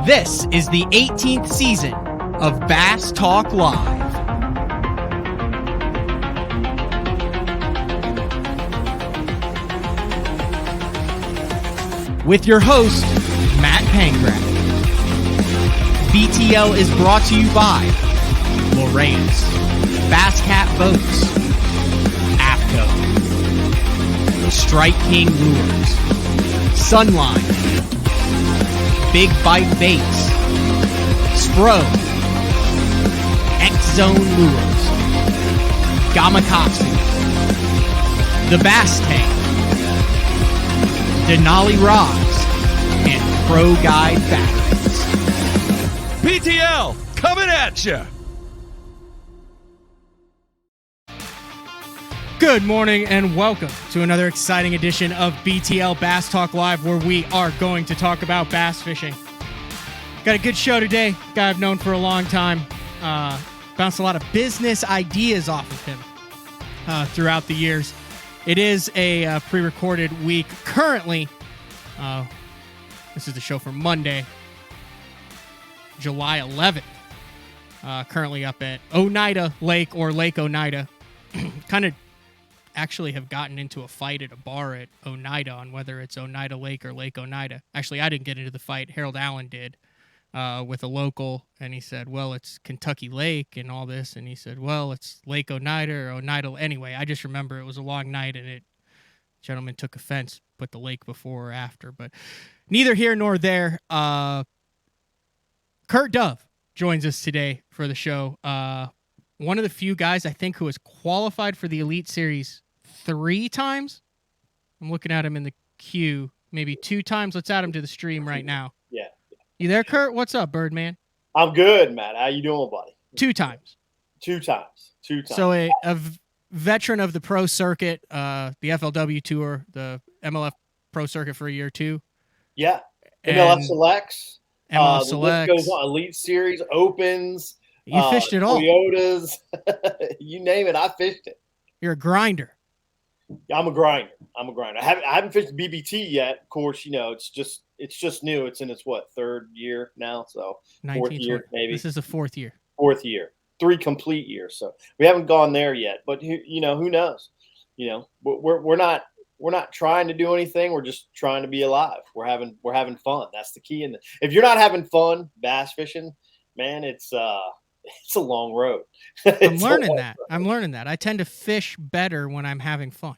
This is the 18th season of Bass Talk Live. With your host, Matt Pangrath. BTL is brought to you by Lorraine's, Bass Cat Boats, AFCO, Strike King Lures, Sunline, Big Bite Baits, Spro, X-Zone Lures, Gamakatsu, The Bass Tank, Denali Rods, and Pro Guide Batteries. PTL, coming at you! Good morning and welcome to another exciting edition of BTL Bass Talk Live, where we are going to talk about bass fishing. Got a good show today. Guy I've known for a long time. Bounced a lot of business ideas off of him throughout the years. It is a pre-recorded week. Currently, this is the show for Monday, July 11th. Currently up at Oneida Lake, or Lake Oneida. Kind of actually have gotten into a fight at a bar at Oneida on whether it's Oneida Lake or Lake Oneida. Actually, I didn't get into the fight. Harold Allen did with a local, and he said, well, it's Kentucky Lake and all this, and he said, well, it's Lake Oneida or Oneida. Anyway, I just remember it was a long night, and gentleman took offense, put the lake before or after, but neither here nor there. Kurt Dove joins us today for the show. One of the few guys, I think, who has qualified for the Elite Series 3 times. I'm looking at him in the queue, maybe 2 times. Let's add him to the stream right now. Yeah. You there, Kurt? What's up, Birdman? I'm good, Matt. How you doing, buddy? 2 times. 2 times. 2 times. So a veteran of the pro circuit, the FLW Tour, the MLF pro circuit for a year or 2. Yeah. MLF Selects. MLF Selects. Goes on, Elite Series, Opens. You fished it all. Toyotas. You name it, I fished it. You're a grinder. I'm a grinder. I haven't fished BBT yet. Of course, it's just new. It's in its 3rd year now, so 4th year maybe. This is the 4th year. 4th year. 3 complete years. So we haven't gone there yet, but who knows? We're not trying to do anything. We're just trying to be alive. We're having fun. That's the key. And if you're not having fun bass fishing, man, it's a long road. I'm learning that. I tend to fish better when I'm having fun.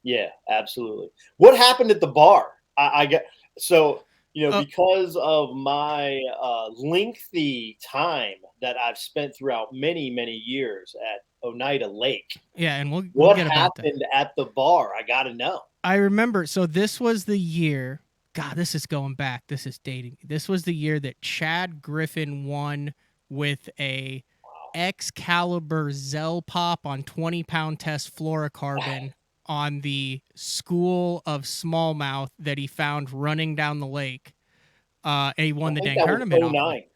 Yeah, absolutely. What happened at the bar? Because of my lengthy time that I've spent throughout many, many years at Oneida Lake. Yeah, and we'll what get happened at the bar? I got to know. I remember. So this was the year. God, this is going back. This is dating. This was the year that Chad Griffin won with a Excalibur Zell Pop on 20-pound test fluorocarbon on the school of smallmouth that he found running down the lake. And he won the dang tournament off of it.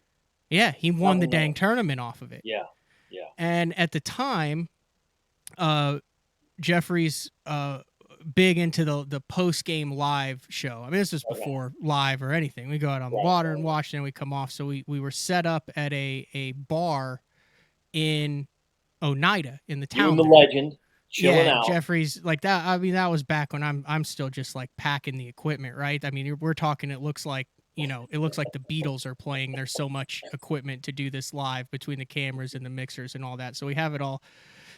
Yeah, he won the dang tournament off of it. Yeah. And at the time, Jeffrey's big into the post-game live show. I mean, this was before live or anything. We go out on the water and watch, and then we come off. So we were set up at a bar in Oneida in the town. The legend, chilling out. Jeffrey's like that. I mean, that was back when I'm still just like packing the equipment, right? I mean, we're talking. It looks like the Beatles are playing. There's so much equipment to do this live between the cameras and the mixers and all that. So we have it all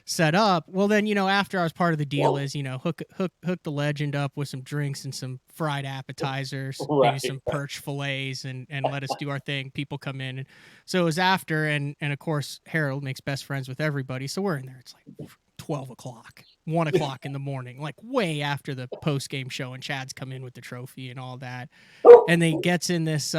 set up. Well, then, after I was part of the deal is, hook the legend up with some drinks and some fried appetizers, maybe some perch fillets, and let us do our thing. People come in. And so it was after, and of course, Harold makes best friends with everybody. So we're in there. It's like 12 o'clock, 1 o'clock in the morning, like way after the post-game show, and Chad's come in with the trophy and all that. And he gets in this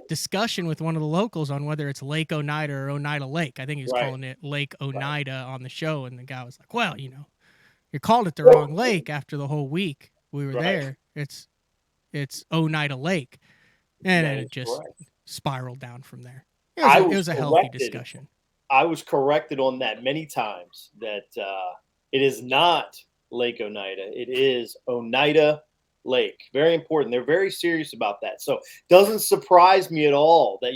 discussion with one of the locals on whether it's Lake Oneida or Oneida Lake. I think he was calling it Lake Oneida on the show. And the guy was like, well, you called it the wrong lake after the whole week we were there. It's Oneida Lake. And then it just spiraled down from there. It was a healthy discussion. I was corrected on that many times that it is not Lake Oneida. It is Oneida Lake. Very important. They're very serious about that. So doesn't surprise me at all that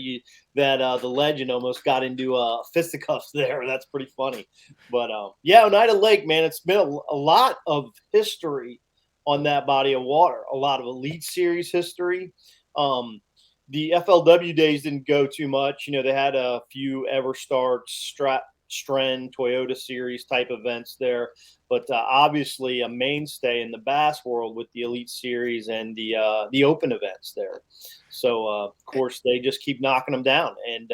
the legend almost got into fisticuffs there. That's pretty funny. But yeah, Oneida Lake, man, it's been a lot of history on that body of water. A lot of Elite Series history. The FLW days didn't go too much. You know, they had a few EverStart, Stren, Toyota Series type events there, but obviously a mainstay in the bass world with the Elite Series and the Open events there. So of course they just keep knocking them down, and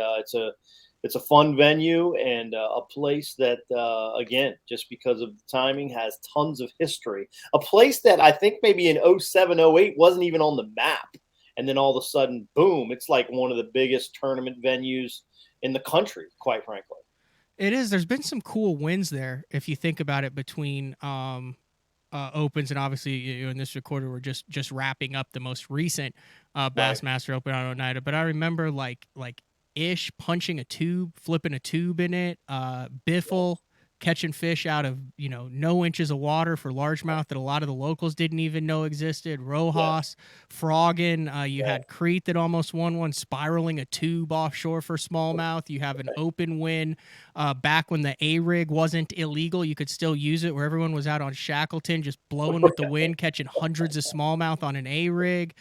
it's a fun venue and a place that again, just because of the timing, has tons of history. A place that I think maybe in 07, 08 wasn't even on the map. And then all of a sudden, boom, it's like one of the biggest tournament venues in the country, quite frankly. It is. There's been some cool wins there, if you think about it, between opens, and obviously in this recorder we're just wrapping up the most recent Bassmaster Open on Oneida. But I remember like Ish punching a tube, flipping a tube in it, Biffle catching fish out of no inches of water for largemouth that a lot of the locals didn't even know existed. Rojas, frogging. You had Crete that almost won one, spiraling a tube offshore for smallmouth. You have an open win back when the A-rig wasn't illegal. You could still use it, where everyone was out on Shackleton just blowing with the wind, catching hundreds of smallmouth on an A-rig.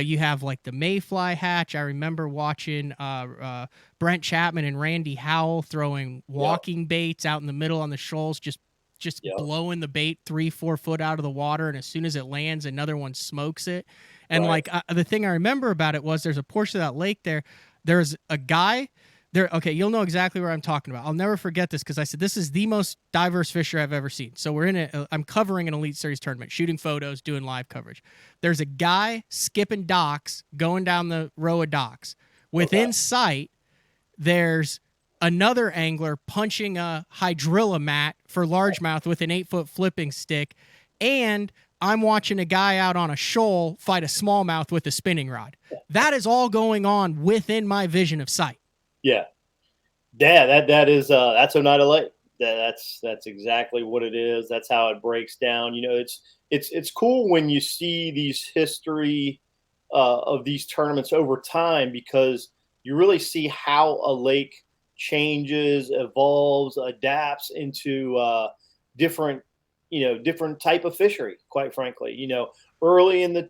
You have like the Mayfly hatch. I remember watching Brent Chapman and Randy Howell throwing walking baits out in the middle on the shoals, just blowing the bait 3-4 foot out of the water, and as soon as it lands, another one smokes it. And the thing I remember about it was there's a portion of that lake there. There's a guy there. Okay, you'll know exactly where I'm talking about. I'll never forget this because I said this is the most diverse fishery I've ever seen. So we're in it. I'm covering an Elite Series tournament, shooting photos, doing live coverage. There's a guy skipping docks, going down the row of docks. Within sight, there's another angler punching a hydrilla mat for largemouth with an 8-foot flipping stick, and I'm watching a guy out on a shoal fight a smallmouth with a spinning rod. That is all going on within my vision of sight. Yeah, that's Oneida Lake. That's exactly what it is. That's how it breaks down. You know, it's cool when you see these history of these tournaments over time, because you really see how a lake changes, evolves, adapts into different type of fishery. Quite frankly, early in the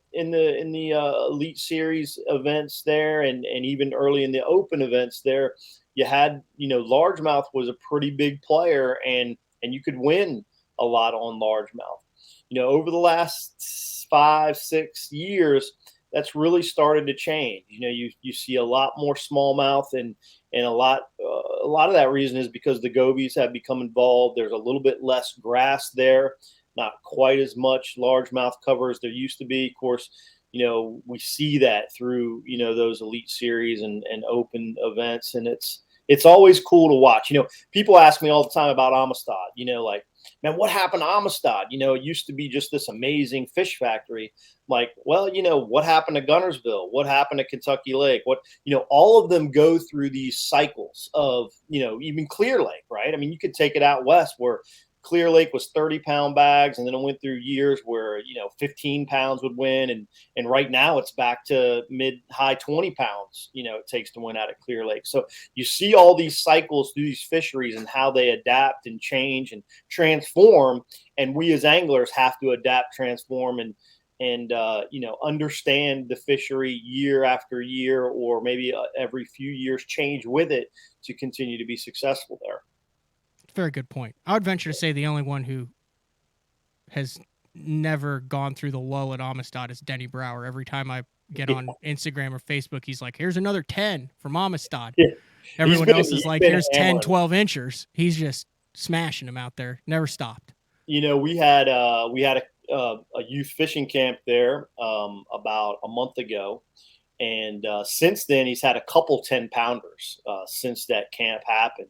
Elite Series events there, and even early in the Open events there, you had largemouth was a pretty big player, and you could win a lot on largemouth. Over the last 5-6 years, that's really started to change. You see a lot more smallmouth, and a lot of that reason is because the gobies have become involved. There's a little bit less grass there, not quite as much largemouth cover as there used to be. Of course, we see that through those Elite Series and Open events, and it's always cool to watch. People ask me all the time about Amistad. Like, man, what happened to Amistad? It used to be just this amazing fish factory. Like, well, what happened to Gunnersville? What happened to Kentucky Lake? All of them go through these cycles of, even Clear Lake, right? I mean, you could take it out west where Clear Lake was 30-pound bags, and then it went through years where 15 pounds would win, and right now it's back to mid-high 20 pounds it takes to win out at Clear Lake. So you see all these cycles through these fisheries and how they adapt and change and transform, and we as anglers have to adapt, transform, and understand the fishery year after year, or maybe every few years change with it to continue to be successful there. Very good point. I would venture to say the only one who has never gone through the lull at Amistad is Denny Brower. Every time I get on Instagram or Facebook, he's like, here's another 10 from Amistad. Yeah. Everyone else is like, here's 10, 12 inchers. He's just smashing them out there. Never stopped. We had a youth fishing camp there about a month ago. And since then, he's had a couple 10-pounders since that camp happened.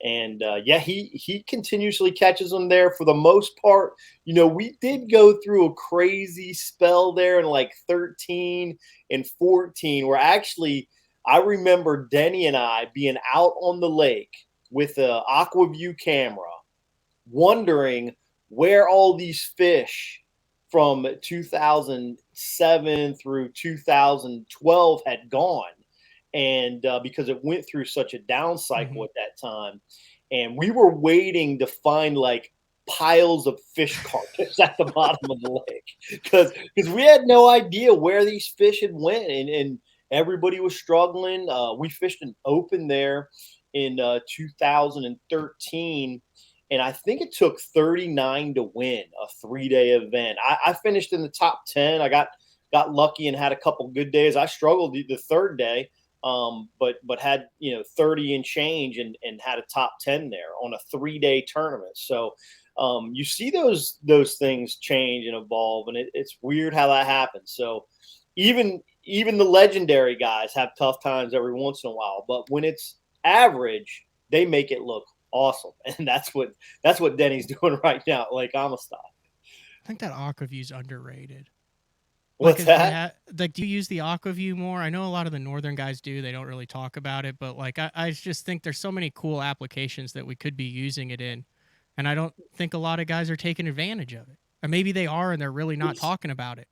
And he continuously catches them there for the most part. We did go through a crazy spell there in like 13 and 14, where actually I remember Denny and I being out on the lake with an AquaView camera, wondering where all these fish from 2007 through 2012 had gone, and because it went through such a down cycle Hmm. at that time, and we were waiting to find like piles of fish carcass at the bottom of the lake because we had no idea where these fish had went, and everybody was struggling. We fished an open there in 2013, and I think it took 39 to win a 3-day event. I finished in the top 10. I got lucky and had a couple good days. I struggled the third day, but had 30 and change, and had a top 10 there on a 3-day tournament. So you see those things change and evolve, and it's weird how that happens. So even the legendary guys have tough times every once in a while, but when it's average, they make it look awesome, and that's what Denny's doing right now at Lake Amistad. I think that aquaview is underrated. Like, What's that? like, do you use the aquaview more? I know a lot of the northern guys do. They don't really talk about it, but like, I just think there's so many cool applications that we could be using it in, and I don't think a lot of guys are taking advantage of it. Or maybe they are, and they're really not It's talking about it.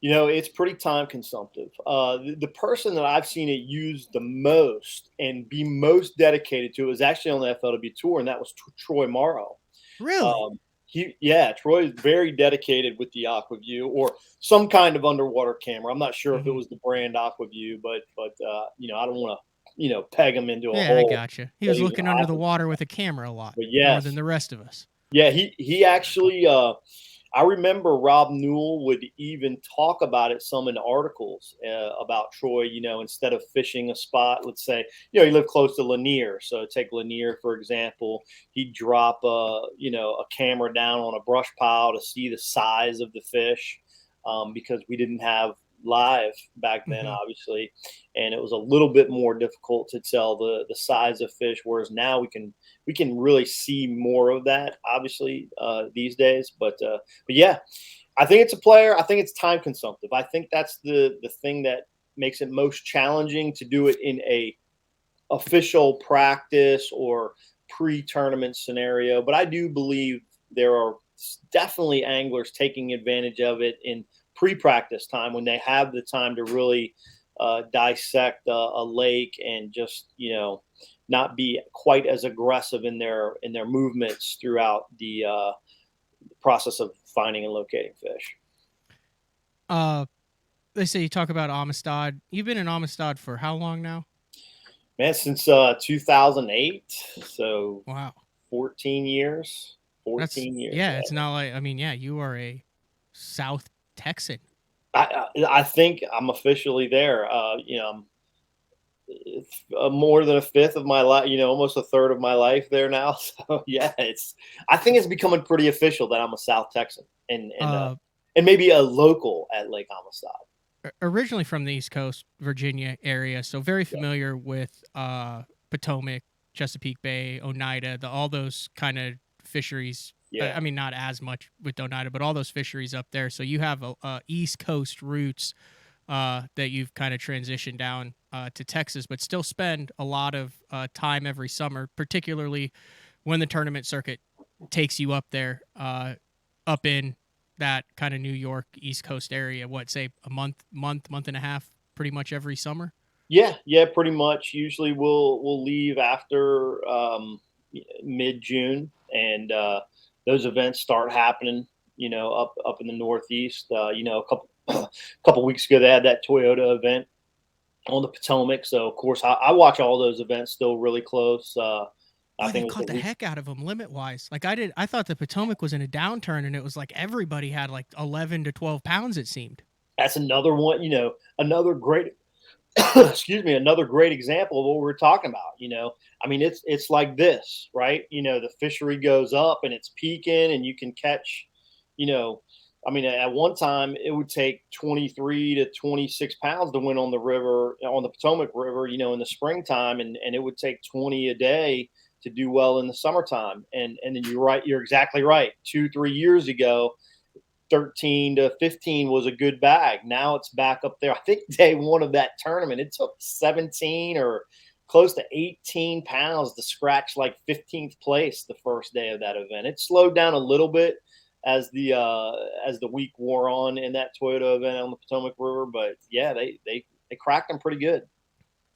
it's pretty time consumptive. The person that I've seen it used the most and be most dedicated to is actually on the FLW tour, and that was Troy Morrow. Really? Um, Troy is very dedicated with the AquaView or some kind of underwater camera. I'm not sure if it Hmm. was the brand AquaView, but I don't want to peg him into a Yeah, I hole gotcha. He that was he's an looking under the aqua. water with a camera a lot But more than yes, the rest of us. yeah, he actually. I remember Rob Newell would even talk about it some in articles about Troy. Instead of fishing a spot, let's say he lived close to Lanier, so take Lanier for example. He'd drop a camera down on a brush pile to see the size of the fish, because we didn't have live back then, Hmm. obviously, and it was a little bit more difficult to tell the size of fish. Whereas now we can really see more of that, obviously, these days. But yeah, I think it's a player. I think it's time consumptive. I think that's the thing that makes it most challenging to do it in a official practice or pre-tournament scenario. But I do believe there are definitely anglers taking advantage of it in pre-practice time when they have the time to really dissect a lake and just not be quite as aggressive in their movements throughout the process of finding and locating fish. Uh, they say you talk about Amistad. You've been in Amistad for how long now? Man, since 2008, so Wow. 14 years. That's 14 years. yeah. Yeah. It's not like, I mean, yeah, you are a South Texan. I think I'm officially there. It's more than a fifth of my life, almost a third of my life there now. So yeah, I think it's becoming pretty official that I'm a South Texan Uh, and maybe a local at Lake Amistad. Originally from the East Coast, Virginia area, so very Yeah, familiar with Potomac, Chesapeake Bay, Oneida, all those kind of fisheries. yeah, I mean, not as much with Oneida, but all those fisheries up there. So you have East Coast roots that you've kind of transitioned down to Texas, but still spend a lot of time every summer, particularly when the tournament circuit takes you up there, up in that kind of New York East Coast area. What, say a month and a half, pretty much every summer. yeah. Pretty much. Usually, we'll leave after mid June, and those events start happening. Up in the Northeast. A couple weeks ago, they had that Toyota event on the Potomac. So of course, I watch all those events still really close. I Boy, they think it was caught the the week. heck out of them limit wise. Like I did, I thought the Potomac was in a downturn, and it was like everybody had like 11 to 12 pounds. It seemed. That's another one. Another great. Excuse me, another great example of what we're talking about. I mean, it's like this, right? The fishery goes up and it's peaking, and you can catch. You know, I mean, at one time it would take 23 to 26 pounds to win on the river, on the Potomac River. In the springtime, and it would take 20 a day to do well in the summertime. And then you're right. You're exactly right. 2-3 years ago, 13 to 15 was a good bag. Now it's back up there. I think day one of that tournament, it took 17 or close to 18 pounds to scratch like 15th place the first day of that event. It slowed down a little bit as the week wore on in that Toyota event on the Potomac River. But yeah, they cracked them pretty good.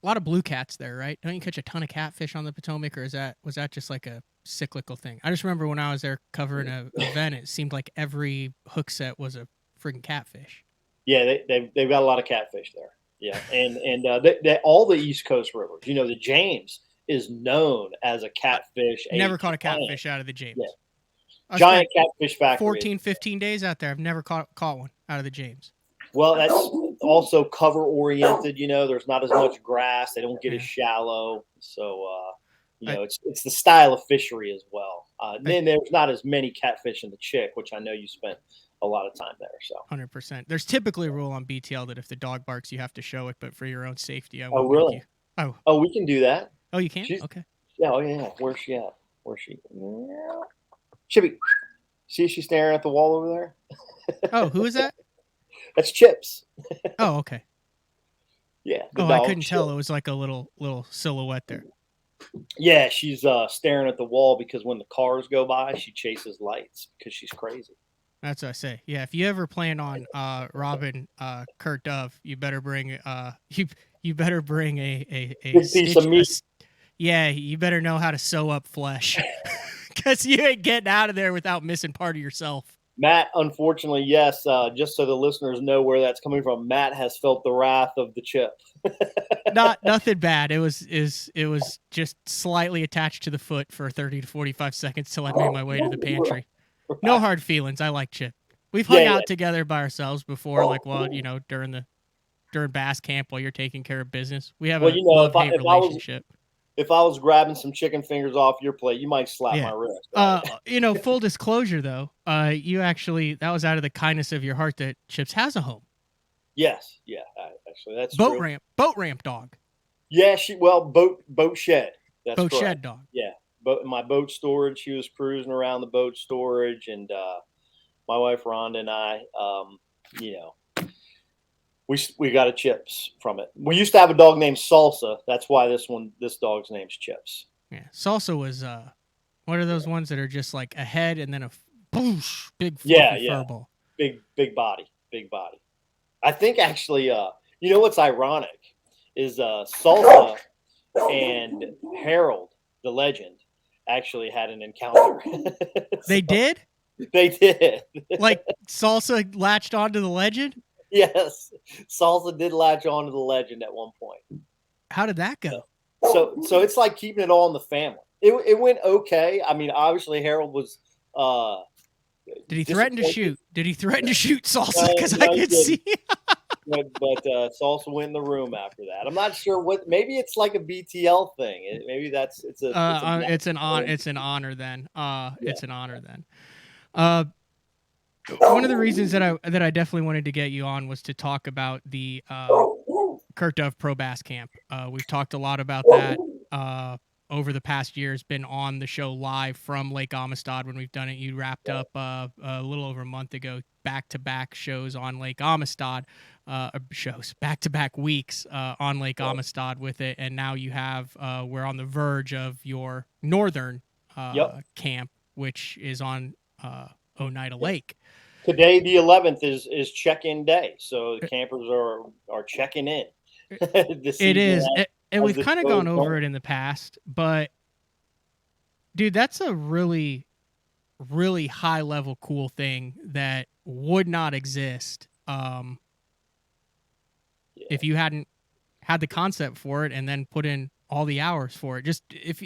A lot of blue cats there, right? Don't you catch a ton of catfish on the Potomac, or was that just like a cyclical thing? I just remember when I was there covering a event, it seemed like every hook set was a freaking catfish. Yeah, they've got a lot of catfish there. Yeah, and all the East Coast rivers. You know, the James is known as a catfish. Never caught a catfish out of the James. Yeah. I Giant catfish factory. 14, 15 days out there. I've never caught one out of the James. Well, that's also cover oriented. You know, there's not as much grass. They don't get as shallow. So, you know, it's the style of fishery as well. Then there's not as many catfish in the Chick, which I know you spent a lot of time there. So 100%. There's typically a rule on BTL that if the dog barks, you have to show it, but for your own safety, I won't really? Make you. Oh, we can do that. Oh, you can? Okay. Yeah. Oh, yeah. Where's she at? Where's she? Chippy. See, she's staring at the wall over there. Oh, who is that? That's Chips. Oh, okay. Yeah. I couldn't tell. It was like a little silhouette there. Yeah, she's staring at the wall because when the cars go by, she chases lights because she's crazy. That's what I say. Yeah, if you ever plan on robbing Kurt Dove, you better bring you better bring a piece of meat. Yeah, you better know how to sew up flesh because you ain't getting out of there without missing part of yourself. Matt, unfortunately, yes. Just so the listeners know where that's coming from, Matt has felt the wrath of the Chip. Nothing bad. It was just slightly attached to the foot for 30 to 45 seconds till I made my way to the pantry. Right. No hard feelings. I like Chip. We've hung out together by ourselves before, like during bass camp while you're taking care of business. We have a love-hate relationship. If I was grabbing some chicken fingers off your plate, you might slap my wrist. Right? Full disclosure though, you actually, that was out of the kindness of your heart that Chips has a home. Yes. Yeah. Actually, that's boat true. Boat ramp dog. Yeah. Boat shed. That's boat correct. Shed dog. Yeah. My boat storage. She was cruising around the boat storage, and my wife Rhonda and I, we got a Chips from it. We used to have a dog named Salsa. That's why this dog's name's Chips. Yeah, Salsa was what are those ones that are just like a head and then a boosh, big fur ball. Big body. I think actually, what's ironic is Salsa and Harold, the legend, actually had an encounter. They did? They did. Like Salsa latched onto the legend? Yes. Salsa did latch onto the legend at one point. How did that go? So it's like keeping it all in the family. It went okay. I mean, obviously Harold was did he threaten to shoot? Did he threaten to shoot Salsa? Because I could see. But Salsa went in the room after that. I'm not sure what. Maybe it's like a BTL thing. Maybe it's an honor then. It's an honor then. It's an honor then. One of the reasons that I definitely wanted to get you on was to talk about the Kurt Dove Pro Bass Camp. We've talked a lot about that over the past year. Has been on the show live from Lake Amistad when we've done it. You wrapped up a little over a month ago, back-to-back shows on Lake Amistad, back-to-back weeks on Lake Amistad with it, and now you have we're on the verge of your northern camp, which is on Oneida Lake. Today, the 11th, is check-in day, so the campers are checking in. It is. And we've kind of gone over it in the past, but dude, that's a really, really high level cool thing that would not exist if you hadn't had the concept for it and then put in all the hours for it. Just if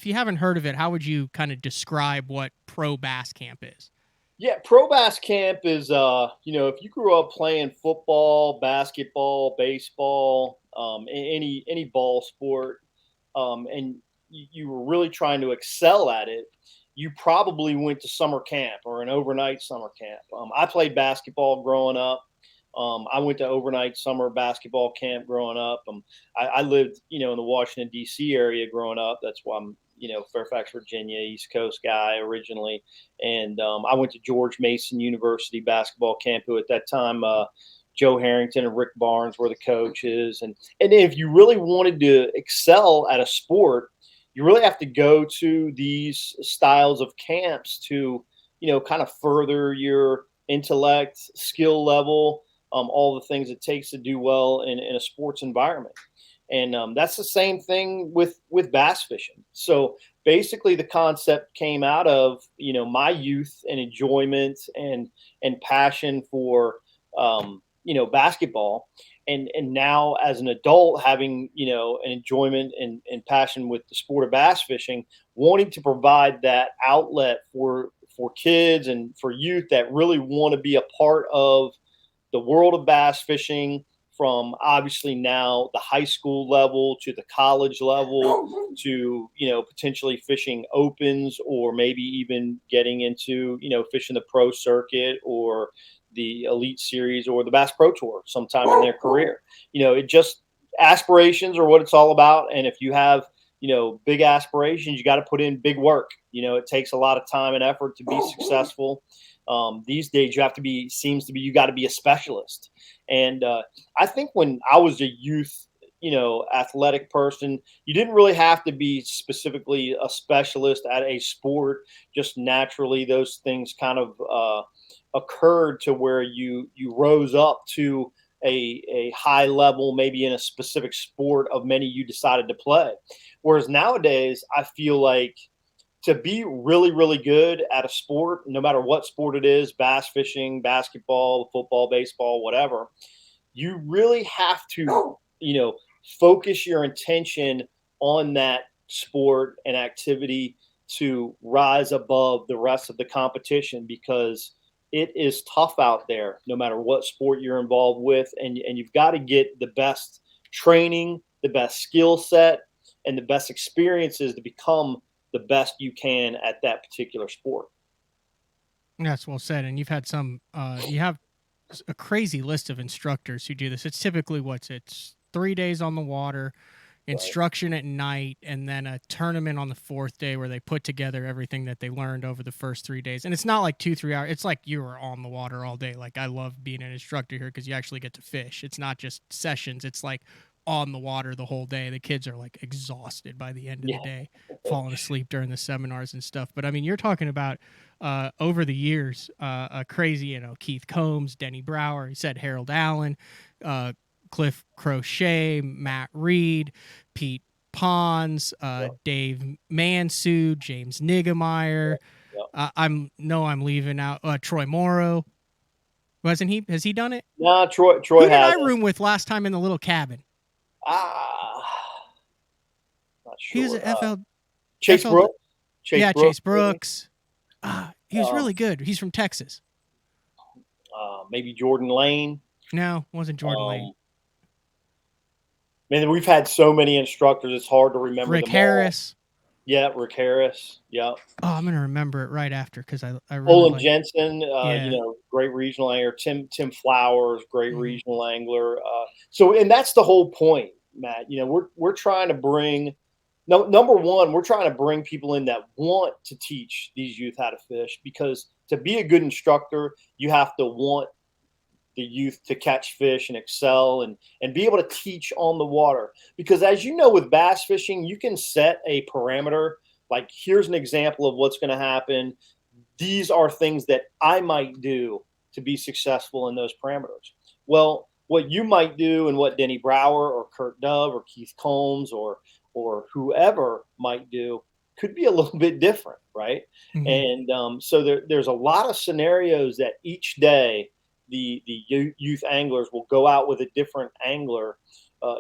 you haven't heard of it, how would you kind of describe what Pro Bass Camp is? Yeah, Pro Bass Camp is, if you grew up playing football, basketball, baseball, any ball sport, and you were really trying to excel at it, you probably went to summer camp or an overnight summer camp. I played basketball growing up. I went to overnight summer basketball camp growing up. I lived, in the Washington, D.C. area growing up. That's why I'm, Fairfax, Virginia, East Coast guy originally. And I went to George Mason University basketball camp, who at that time, Joe Harrington and Rick Barnes were the coaches. And if you really wanted to excel at a sport, you really have to go to these styles of camps to kind of further your intellect, skill level, all the things it takes to do well in a sports environment. And that's the same thing with bass fishing. So basically, the concept came out of my youth and enjoyment and passion for basketball, and now as an adult having an enjoyment and passion with the sport of bass fishing, wanting to provide that outlet for kids and for youth that really want to be a part of the world of bass fishing, from obviously now the high school level to the college level to potentially fishing opens, or maybe even getting into fishing the pro circuit or the elite series or the Bass Pro Tour sometime in their career. It just, aspirations are what it's all about. And if you have big aspirations, you got to put in big work. It takes a lot of time and effort to be successful. These days you have to be, seems to be, you got to be a specialist. And I think when I was a youth, athletic person, you didn't really have to be specifically a specialist at a sport. Just naturally, those things kind of occurred to where you rose up to a high level, maybe in a specific sport of many you decided to play. Whereas nowadays, I feel like to be really, really good at a sport, no matter what sport it is, bass fishing, basketball, football, baseball, whatever, you really have to, focus your intention on that sport and activity to rise above the rest of the competition, because it is tough out there, no matter what sport you're involved with. And you've got to get the best training, the best skill set, and the best experiences to become the best you can at that particular sport. That's well said. And you've had you have a crazy list of instructors who do this. It's typically it's 3 days on the water, instruction at night, and then a tournament on the fourth day where they put together everything that they learned over the first 3 days. And it's not like 2-3 hours. It's like you are on the water all day. Like, I love being an instructor here because you actually get to fish. It's not just sessions. It's like on the water the whole day. The kids are like exhausted by the end of the day, falling asleep during the seminars and stuff. But I mean, you're talking about over the years, a crazy, Keith Combs, Denny Brower, he said Harold Allen, Cliff Crochet, Matt Reed, Pete Pons, Dave Mansue, James Niggemeyer. I'm leaving out Troy Morrow. Wasn't he? Has he done it? No, Troy Who did has. I room with last time in the little cabin? Not sure. He was at FL. Chase Brooks. Chase Brooks. He was really good. He's from Texas. Maybe Jordan Lane. No, wasn't Jordan Lane. Man, we've had so many instructors, it's hard to remember. Rick Harris. Yeah, Rick Harris. Yeah. Oh, I'm gonna remember it right after because I really Olin like Jensen, great regional angler. Tim Flowers, great regional angler. And that's the whole point, Matt. We're trying to bring. No, number one, we're trying to bring people in that want to teach these youth how to fish, because to be a good instructor, you have to want the youth to catch fish and excel and be able to teach on the water. Because as you know, with bass fishing, you can set a parameter. Like, here's an example of what's going to happen. These are things that I might do to be successful in those parameters. Well, what you might do and what Denny Brower or Kurt Dove or Keith Combs or whoever might do could be a little bit different, right? Mm-hmm. And so there's a lot of scenarios that each day the youth anglers will go out with a different angler,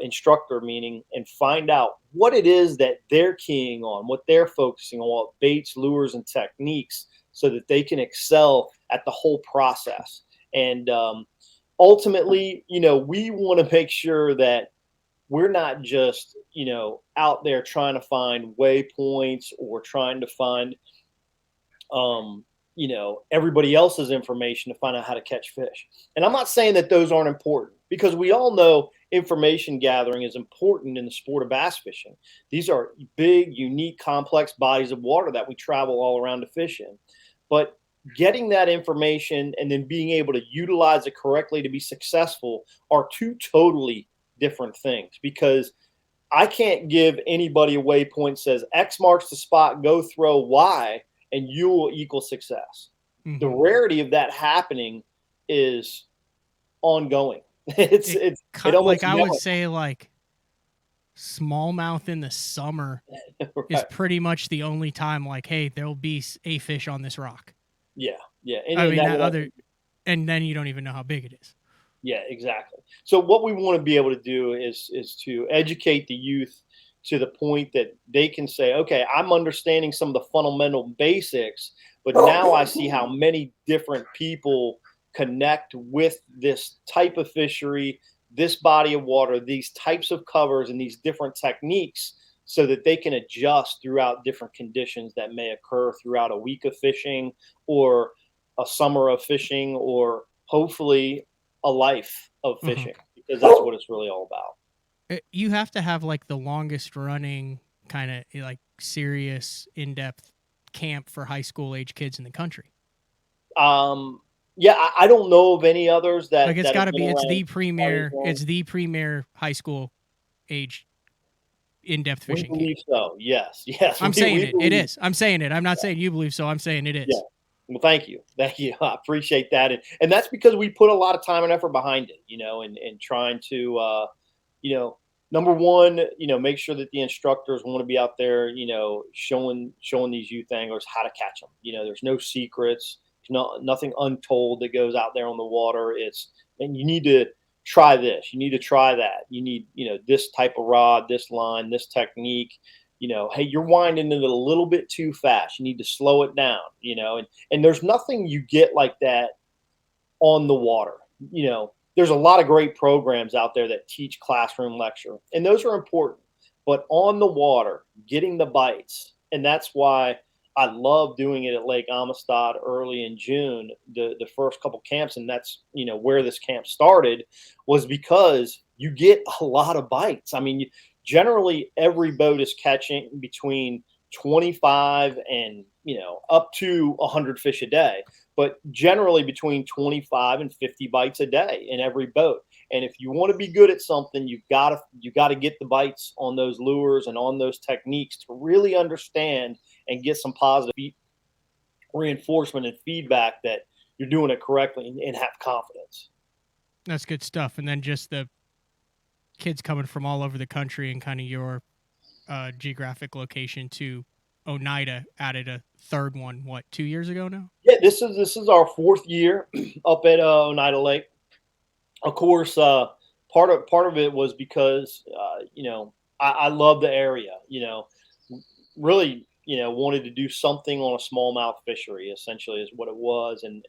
instructor meaning, and find out what it is that they're keying on, what they're focusing on, what baits, lures, and techniques, so that they can excel at the whole process. And ultimately, we want to make sure that we're not just, out there trying to find waypoints or trying to find, everybody else's information to find out how to catch fish. And I'm not saying that those aren't important, because we all know information gathering is important in the sport of bass fishing. These are big, unique, complex bodies of water that we travel all around to fish in. But getting that information and then being able to utilize it correctly to be successful are two totally different things, because I can't give anybody a waypoint that says X marks the spot, go throw Y, and you will equal success. The Hmm. rarity of that happening is ongoing. It It like almost I would never. say like smallmouth in the summer is Right. pretty much the only time like, hey, there'll be a fish on this rock. Yeah, yeah, I and mean that, that that other, and then you don't even know how big it is. yeah, exactly. So what we want to be able to do is to educate the youth to the point that they can say, okay, I'm understanding some of the fundamental basics, but now I see how many different people connect with this type of fishery, this body of water, these types of covers, and these different techniques, so that they can adjust throughout different conditions that may occur throughout a week of fishing or a summer of fishing, or hopefully a life of Uh-huh. fishing, because that's what it's really all about. You have to have like the longest running kind of like serious in-depth camp for high school age kids in the country. Um, yeah, I don't know of any others Like it's that got have to been be, around quite as long. it's the premier high school age in-depth We fishing camp. believe so. Yes, yes, I'm saying we it. It believe. is. I'm saying it. I'm not saying you believe so. I'm saying it Yeah. is. Well, thank you, thank you. I appreciate that, and that's because we put a lot of time and effort behind it, and trying to, you know, number one, make sure that the instructors want to be out there, showing these youth anglers how to catch them. There's no secrets, nothing untold that goes out there on the water. And you need to try this, you need to try that, you need, this type of rod, this line, this technique. Hey, you're winding it a little bit too fast. You need to slow it down. And there's nothing you get like that on the water. There's a lot of great programs out there that teach classroom lecture, and those are important. But on the water, getting the bites, and that's why I love doing it at Lake Amistad early in June, the first couple camps, and that's where this camp started, was because you get a lot of bites. I mean, generally every boat is catching between 25 and up to 100 fish a day, but generally between 25 and 50 bites a day in every boat. And if you want to be good at something, you got to get the bites on those lures and on those techniques to really understand and get some positive reinforcement and feedback that you're doing it correctly, and have confidence. That's good stuff. And then just the kids coming from all over the country and kind of your geographic location to Oneida added a third one. What, 2 years ago now? Yeah, this is our fourth year up at Oneida Lake. Of course, part of it was because I love the area. Really, wanted to do something on a smallmouth fishery. Essentially, is what it was, and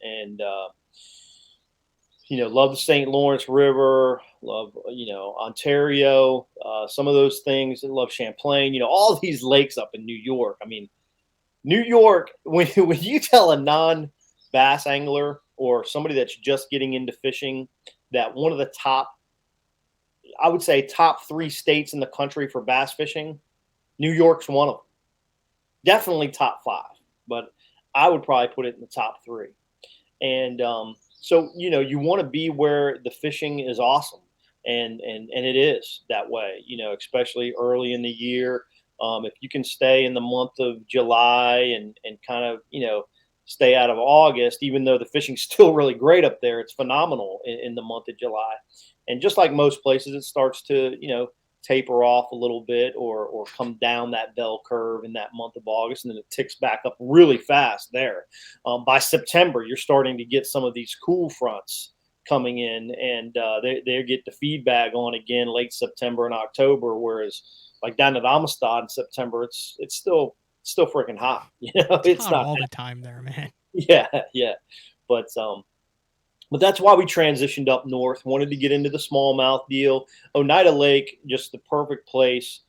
love the St. Lawrence River, love Ontario, some of those things. Love Champlain. All these lakes up in New York. I mean, New York. When you tell a non bass angler or somebody that's just getting into fishing that one of the top, I would say, top three states in the country for bass fishing, New York's one of them. Definitely top five, but I would probably put it in the top three. And so you want to be where the fishing is awesome, and it is that way. Especially early in the year. If you can stay in the month of July and kind of stay out of August, even though the fishing's still really great up there, it's phenomenal in the month of July. And just like most places, it starts to taper off a little bit, or come down that bell curve in that month of August, and then it ticks back up really fast there. By September, you're starting to get some of these cool fronts coming in, and they get the feedback on again late September and October. Whereas like down at Amistad in September, it's still freaking hot. It's It's hot not all the bad. time there, man. Yeah, yeah, but that's why we transitioned up north. Wanted to get into the smallmouth deal. Oneida Lake, just the perfect place.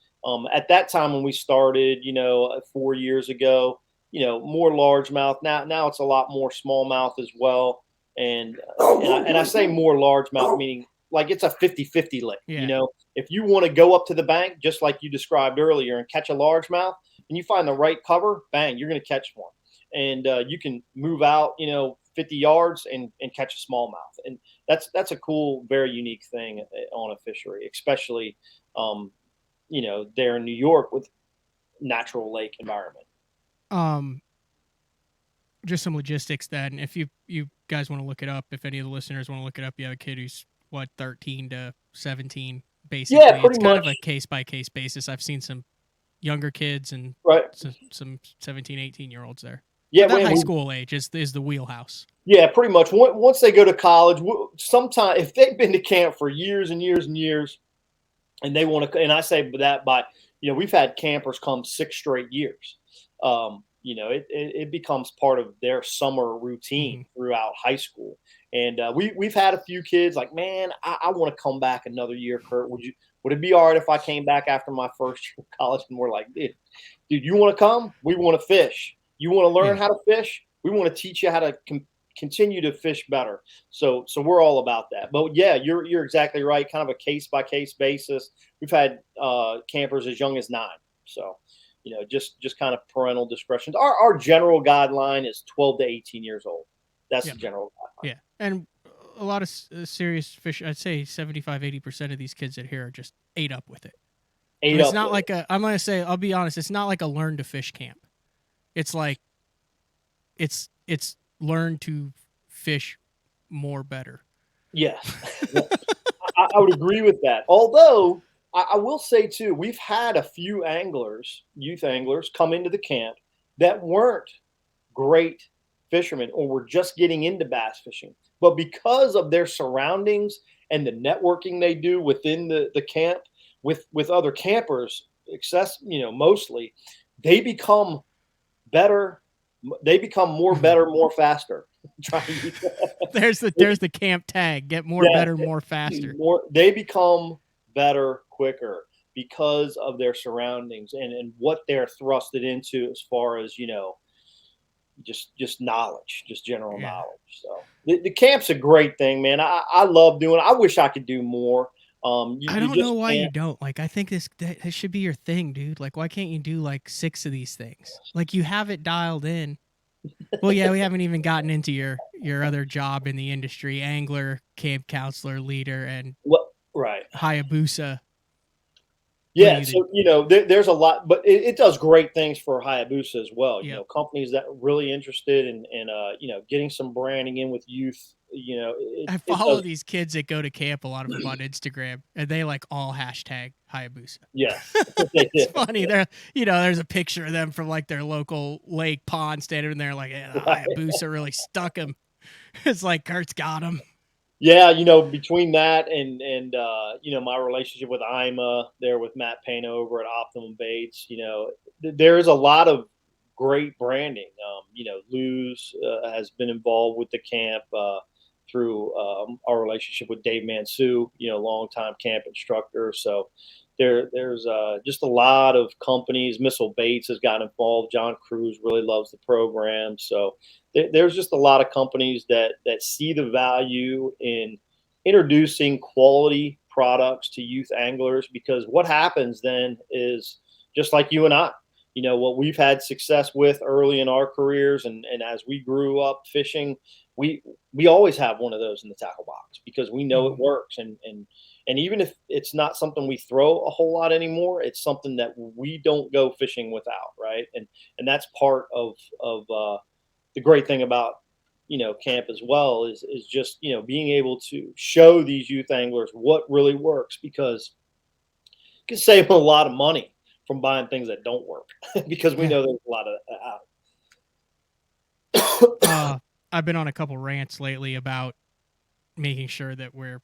At that time when we started, 4 years ago, more largemouth. Now it's a lot more smallmouth as well. And I say more largemouth, meaning like it's a 50-50 lake. Yeah. If you want to go up to the bank, just like you described earlier, and catch a largemouth, and you find the right cover, bang, you're going to catch one. And you can move out, 50 yards and catch a smallmouth. And that's a cool, very unique thing on a fishery, especially, there in New York with natural lake environment. Um, just some logistics then. If you guys want to look it up, if any of the listeners want to look it up, you have a kid who's what 13 to 17 Yeah, basically. It's pretty kind much. of a case by case basis. I've seen some younger kids and Right. some 17, 18-year-olds there. Yeah, But that high school age is the wheelhouse. yeah, pretty much. Once they go to college, sometime if they've been to camp for years and years and years, and they want to, and I say that by, we've had campers come 6 straight years. It becomes part of their summer routine Mm-hmm. throughout high school. And we've had a few kids like, man, I want to come back another year. Kurt, would it be all right if I came back after my first year of college? And we're like, dude, you want to come? We want to fish. You want to learn Yeah. how to fish? We want to teach you how to continue to fish better. So we're all about that. But yeah, you're exactly right. Kind of a case by case basis. We've had campers as young as 9. So just kind of parental discretion. Our general guideline is 12 to 18 years old. That's the general guideline. Yeah, and a lot of serious fish. I'd say 75-80% of these kids that here are just ate up with it. It's not like I'm gonna say. I'll be honest. It's not like a learn to fish camp. It's like it's learn to fish more better. Yes, I would agree with that. Although I will say too, we've had a few youth anglers, come into the camp that weren't great fishermen or were just getting into bass fishing, but because of their surroundings and the networking they do within the camp with other campers, mostly, they become better. They become more better, more faster. There's the camp tag. Get more, better, more faster. They become better quicker because of their surroundings and what they're thrusted into as far as just knowledge, just general knowledge. So the camp's a great thing, man. I love doing it. I wish I could do more. I don't know why you don't. Like, I think this should be your thing, dude. Like, why can't you do like 6 of these things? Like, you have it dialed in. Well, yeah, we haven't even gotten into your other job in the industry: angler, camp counselor, leader, and right. Hayabusa. Yeah, so there's a lot, but it does great things for Hayabusa as well. Companies that are really interested in getting some branding in with youth. I follow these kids that go to camp, a lot of them on Instagram, and they like all hashtag Hayabusa. Yeah, it's funny. There's a picture of them from like their local lake pond standing in there, like Hayabusa really stuck him. It's like Kurt's got him. Yeah, between that and my relationship with Ima there with Matt Payne over at Optimum Baits, there's a lot of great branding. Luz has been involved with the camp through our relationship with Dave Mansue, longtime camp instructor. So there's just a lot of companies. Missile Baits has gotten involved. John Cruz really loves the program. So there's just a lot of companies that see the value in introducing quality products to youth anglers, because what happens then is just like you and I, what we've had success with early in our careers and as we grew up fishing, we always have one of those in the tackle box because we know it works. And even if it's not something we throw a whole lot anymore, it's something that we don't go fishing without. Right. And that's part of the great thing about, camp as well is just, being able to show these youth anglers what really works, because you can save a lot of money from buying things that don't work because we know there's a lot of out. I've been on a couple rants lately about making sure that we're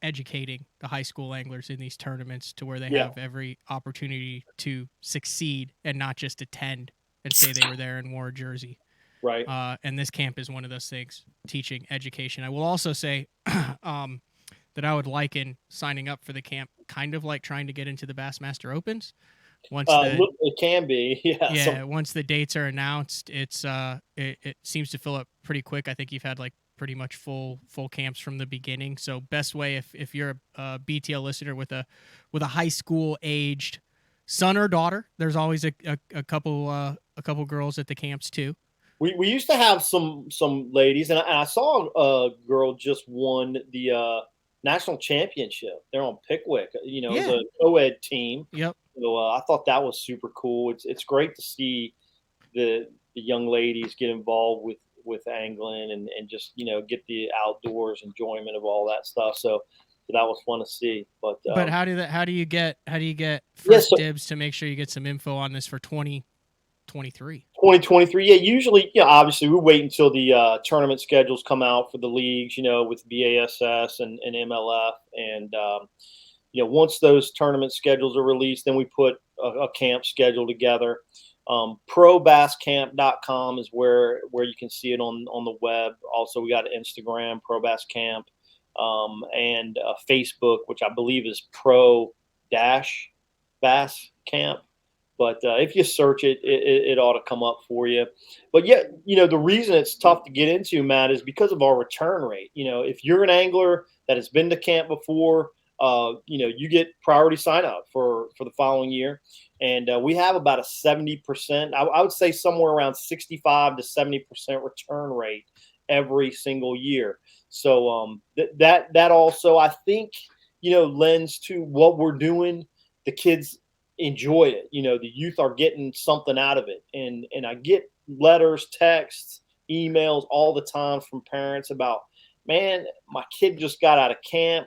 educating the high school anglers in these tournaments to where they have every opportunity to succeed and not just attend and say they were there and wore a jersey. Right. And this camp is one of those things, teaching education. I will also say that I would liken signing up for the camp kind of like trying to get into the Bassmaster Opens. It can be, yeah. Once the dates are announced, it seems to fill up pretty quick. I think you've had like pretty much full camps from the beginning. So best way if you're a BTL listener with a high school aged son or daughter, there's always a couple girls at the camps too. We used to have some ladies, and I saw a girl just won the national championship. They're on Pickwick. It was a co-ed team. Yep. So I thought that was super cool. It's great to see the the young ladies get involved with angling and just, get the outdoors enjoyment of all that stuff. So that was fun to see. But how do you get yeah, first so dibs to make sure you get some info on this for 2023? 2023. Yeah, usually, obviously we wait until the tournament schedules come out for the leagues, with BASS and MLF. And, once those tournament schedules are released, then we put a camp schedule together. Probasscamp.com is where you can see it on the web. Also, we got Instagram, Pro Bass Camp, and Facebook, which I believe is Pro Bass Camp. But if you search it, it ought to come up for you. But yeah, the reason it's tough to get into, Matt, is because of our return rate. If you're an angler that has been to camp before, you get priority sign up for the following year. And we have about a 70%, I would say somewhere around 65 to 70% return rate every single year. So that also, I think, lends to what we're doing. The kids enjoy it. The youth are getting something out of it. And I get letters, texts, emails all the time from parents about, man, my kid just got out of camp.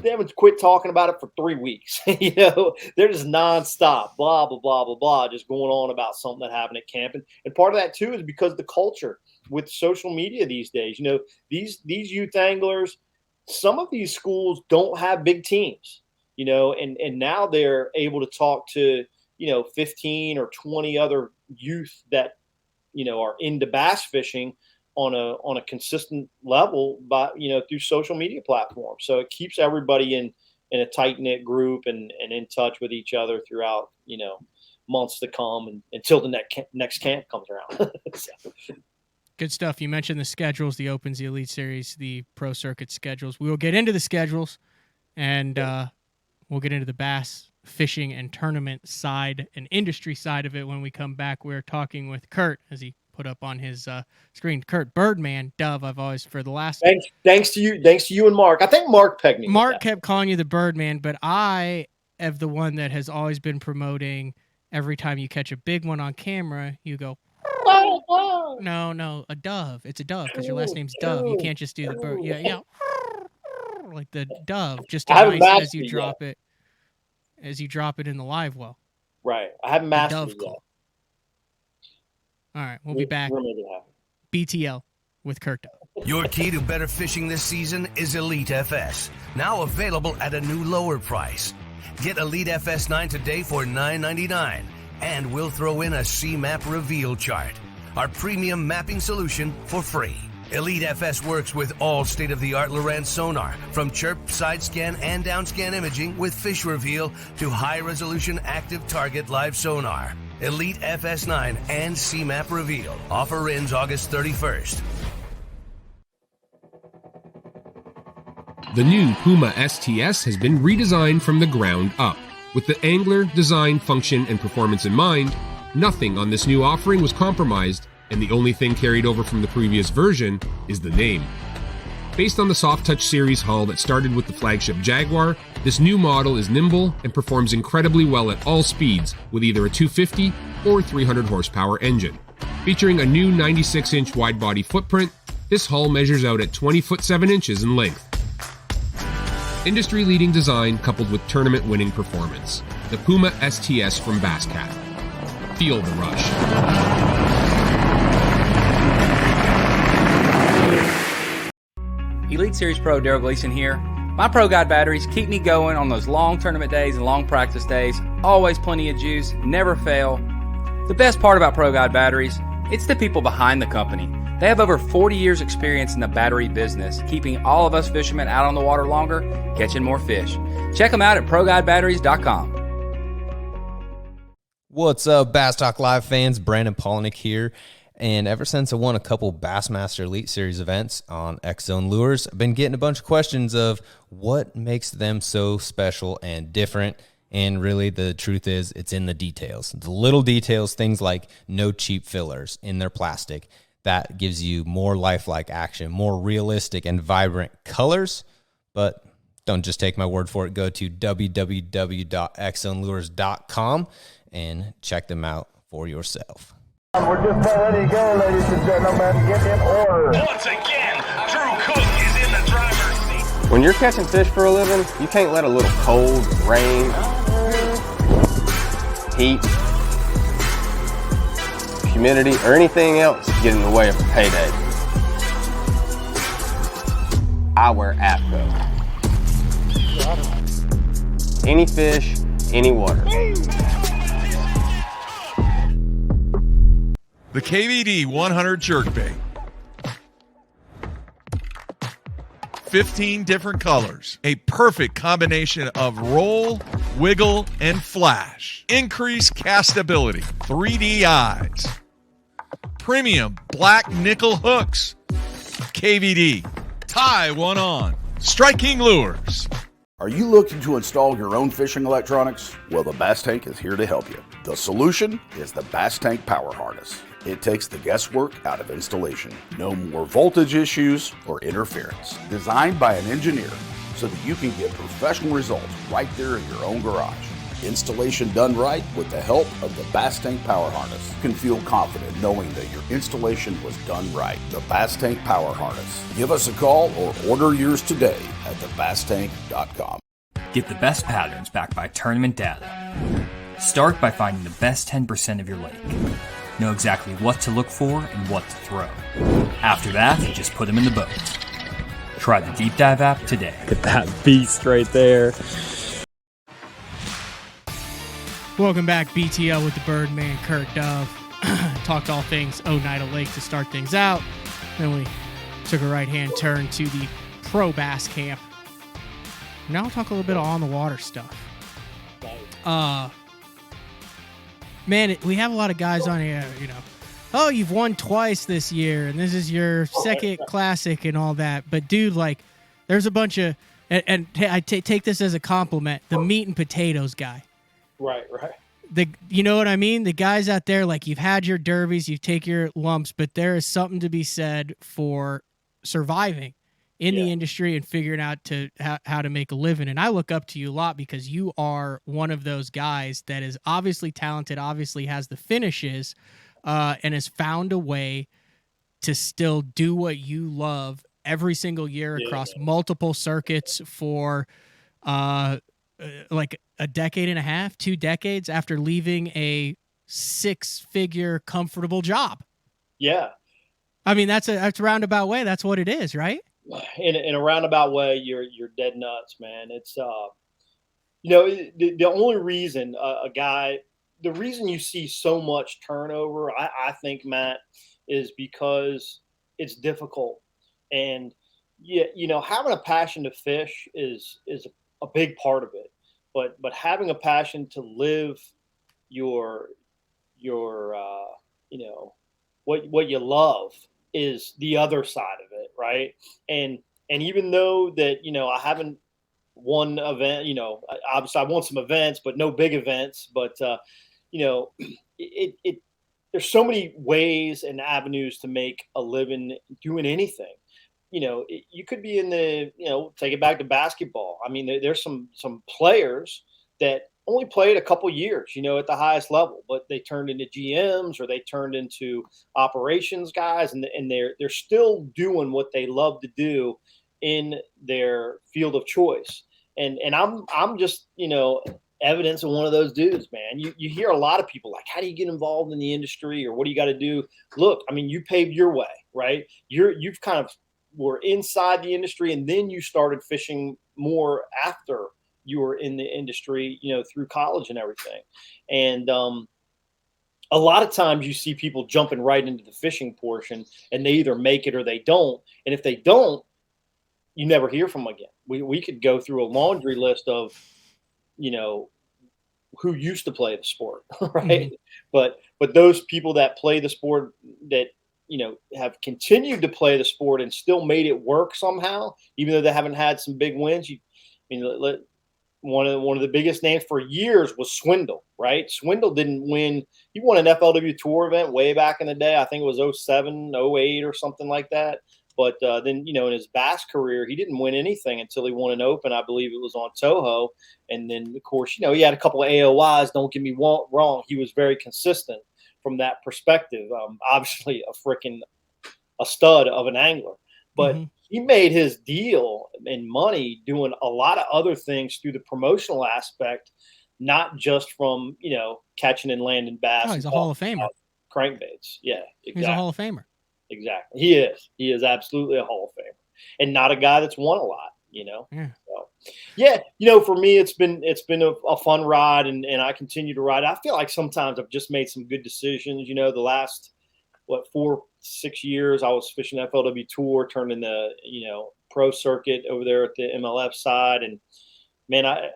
They haven't quit talking about it for 3 weeks. They're just nonstop, blah, blah, blah, blah, blah, just going on about something that happened at camp. And part of that, too, is because the culture with social media these days. These youth anglers, some of these schools don't have big teams, and now they're able to talk to, 15 or 20 other youth that, are into bass fishing on a consistent level by, through social media platforms. So it keeps everybody in a tight knit group and in touch with each other throughout, months to come and until the next camp comes around. So. Good stuff. You mentioned the schedules, the Opens, the Elite Series, the Pro Circuit schedules. We will get into the schedules and we'll get into the bass fishing and tournament side and industry side of it when we come back. We're talking with Kurt, as he put up on his screen. Kurt Birdman, Dove. I've always, for the last... Thanks to you and Mark. I think Mark pegged me. Mark kept calling you the Birdman, but I am the one that has always been promoting every time you catch a big one on camera, you go... No, a dove. It's a dove because your last name's Dove. You can't just do the bird. Yeah. Like the dove, just as you drop it. As you drop it in the live well. Right. I haven't mastered dove it yet. call. All right, we'll be back. BTL with Kurt Dove. Your key to better fishing this season is Elite FS, now available at a new lower price. Get Elite FS9 today for $9.99, and we'll throw in a C-Map reveal chart, our premium mapping solution, for free. Elite FS works with all state-of-the-art Lowrance sonar, from chirp, side scan, and down scan imaging with fish reveal to high-resolution active target live sonar. Elite FS9 and C-Map reveal. Offer ends August 31st. The new Puma STS has been redesigned from the ground up. With the angler, design, function, and performance in mind, nothing on this new offering was compromised, and the only thing carried over from the previous version is the name. Based on the Soft Touch series hull that started with the flagship Jaguar, this new model is nimble and performs incredibly well at all speeds with either a 250 or 300 horsepower engine. Featuring a new 96-inch wide-body footprint, this hull measures out at 20 foot 7 inches in length. Industry-leading design coupled with tournament-winning performance. The Puma STS from Basscat. Feel the rush. Elite Series Pro Daryl Gleason here. My Pro Guide batteries keep me going on those long tournament days and long practice days. Always plenty of juice, never fail. The best part about Pro Guide batteries, it's the people behind the company. They have over 40 years experience in the battery business, keeping all of us fishermen out on the water longer, catching more fish. Check them out at ProGuideBatteries.com. What's up, Bass Talk Live fans? Brandon Polnick here. And ever since I won a couple Bassmaster Elite Series events on X-Zone Lures, I've been getting a bunch of questions of what makes them so special and different. And really, the truth is, it's in the details. The little details, things like no cheap fillers in their plastic. That gives you more lifelike action, more realistic and vibrant colors. But don't just take my word for it. Go to www.xzonelures.com and check them out for yourself. We're just about ready to go, ladies and gentlemen. Get in order. Once again, Drew Cook is in the driver's seat. When you're catching fish for a living, you can't let a little cold, rain, heat, humidity, or anything else get in the way of a payday. I wear APCO. Any fish, any water. The KVD 100 jerkbait. 15 different colors. A perfect combination of roll, wiggle, and flash. Increased castability. 3D eyes. Premium black nickel hooks. KVD. Tie one on. Striking lures. Are you looking to install your own fishing electronics? Well, the Bass Tank is here to help you. The solution is the Bass Tank Power Harness. It takes the guesswork out of installation. No more voltage issues or interference. Designed by an engineer so that you can get professional results right there in your own garage. Installation done right with the help of the Bass Tank Power Harness. You can feel confident knowing that your installation was done right. The Bass Tank Power Harness. Give us a call or order yours today at thebasstank.com. Get the best patterns backed by tournament data. Start by finding the best 10% of your lake. Know exactly what to look for and what to throw. After that, just put them in the boat. Try the Deep Dive app today. Get that beast right there. Welcome back, BTL with the Birdman, Kurt Dove. Talked all things Oneida Lake to start things out. Then we took a right-hand turn to the pro bass camp. Now we'll talk a little bit of on-the-water stuff. Man, we have a lot of guys on here, oh, you've won twice this year, and this is your second classic and all that. But, dude, like, there's a bunch of, and I take this as a compliment, the meat and potatoes guy. Right. You know what I mean? The guys out there, like, you've had your derbies, you take your lumps, but there is something to be said for surviving in the industry and figuring out how to make a living. And I look up to you a lot because you are one of those guys that is obviously talented, obviously has the finishes, and has found a way to still do what you love every single year across multiple circuits for like a decade and a half, 2 decades after leaving a 6-figure comfortable job. Yeah. I mean, that's a roundabout way. That's what it is, right? In a roundabout way, you're dead nuts, man. It's, the only reason the reason you see so much turnover, I think, Matt, is because it's difficult. And having a passion to fish is a big part of it, but having a passion to live your what you love is the other side of it, right? And even though that I haven't won event, obviously I won some events, but no big events. But there's so many ways and avenues to make a living doing anything. You could be in the, take it back to basketball. I mean, there's some players that only played a couple years, at the highest level, but they turned into GMs or they turned into operations guys, and they're still doing what they love to do in their field of choice. And I'm just, evidence of one of those dudes, man. You hear a lot of people like, how do you get involved in the industry, or what do you got to do? Look, I mean, you paved your way, right? You've kind of were inside the industry, and then you started fishing more after you were in the industry, through college and everything. And a lot of times you see people jumping right into the fishing portion, and they either make it or they don't. And if they don't, you never hear from them again. We could go through a laundry list of, who used to play the sport, right? Mm-hmm. But those people that play the sport that, have continued to play the sport and still made it work somehow, even though they haven't had some big wins. One of the biggest names for years was Swindle, right? Swindle didn't win. He won an FLW Tour event way back in the day. I think it was 07, 08 or something like that. But then, in his bass career, he didn't win anything until he won an Open. I believe it was on Toho. And then, of course, he had a couple of AOYs. Don't get me wrong. He was very consistent from that perspective. Obviously a stud of an angler, but he made his deal in money doing a lot of other things through the promotional aspect, not just from, catching and landing bass. Oh, he's a Hall of Famer. Crankbaits. Yeah, exactly. He's a Hall of Famer. Exactly. He is. He is absolutely a Hall of Famer, and not a guy that's won a lot. Yeah. So, yeah. For me, it's been a fun ride, and I continue to ride. I feel like sometimes I've just made some good decisions. The last 4-6 years I was fishing FLW Tour, turning the pro circuit over there at the MLF side, and man, I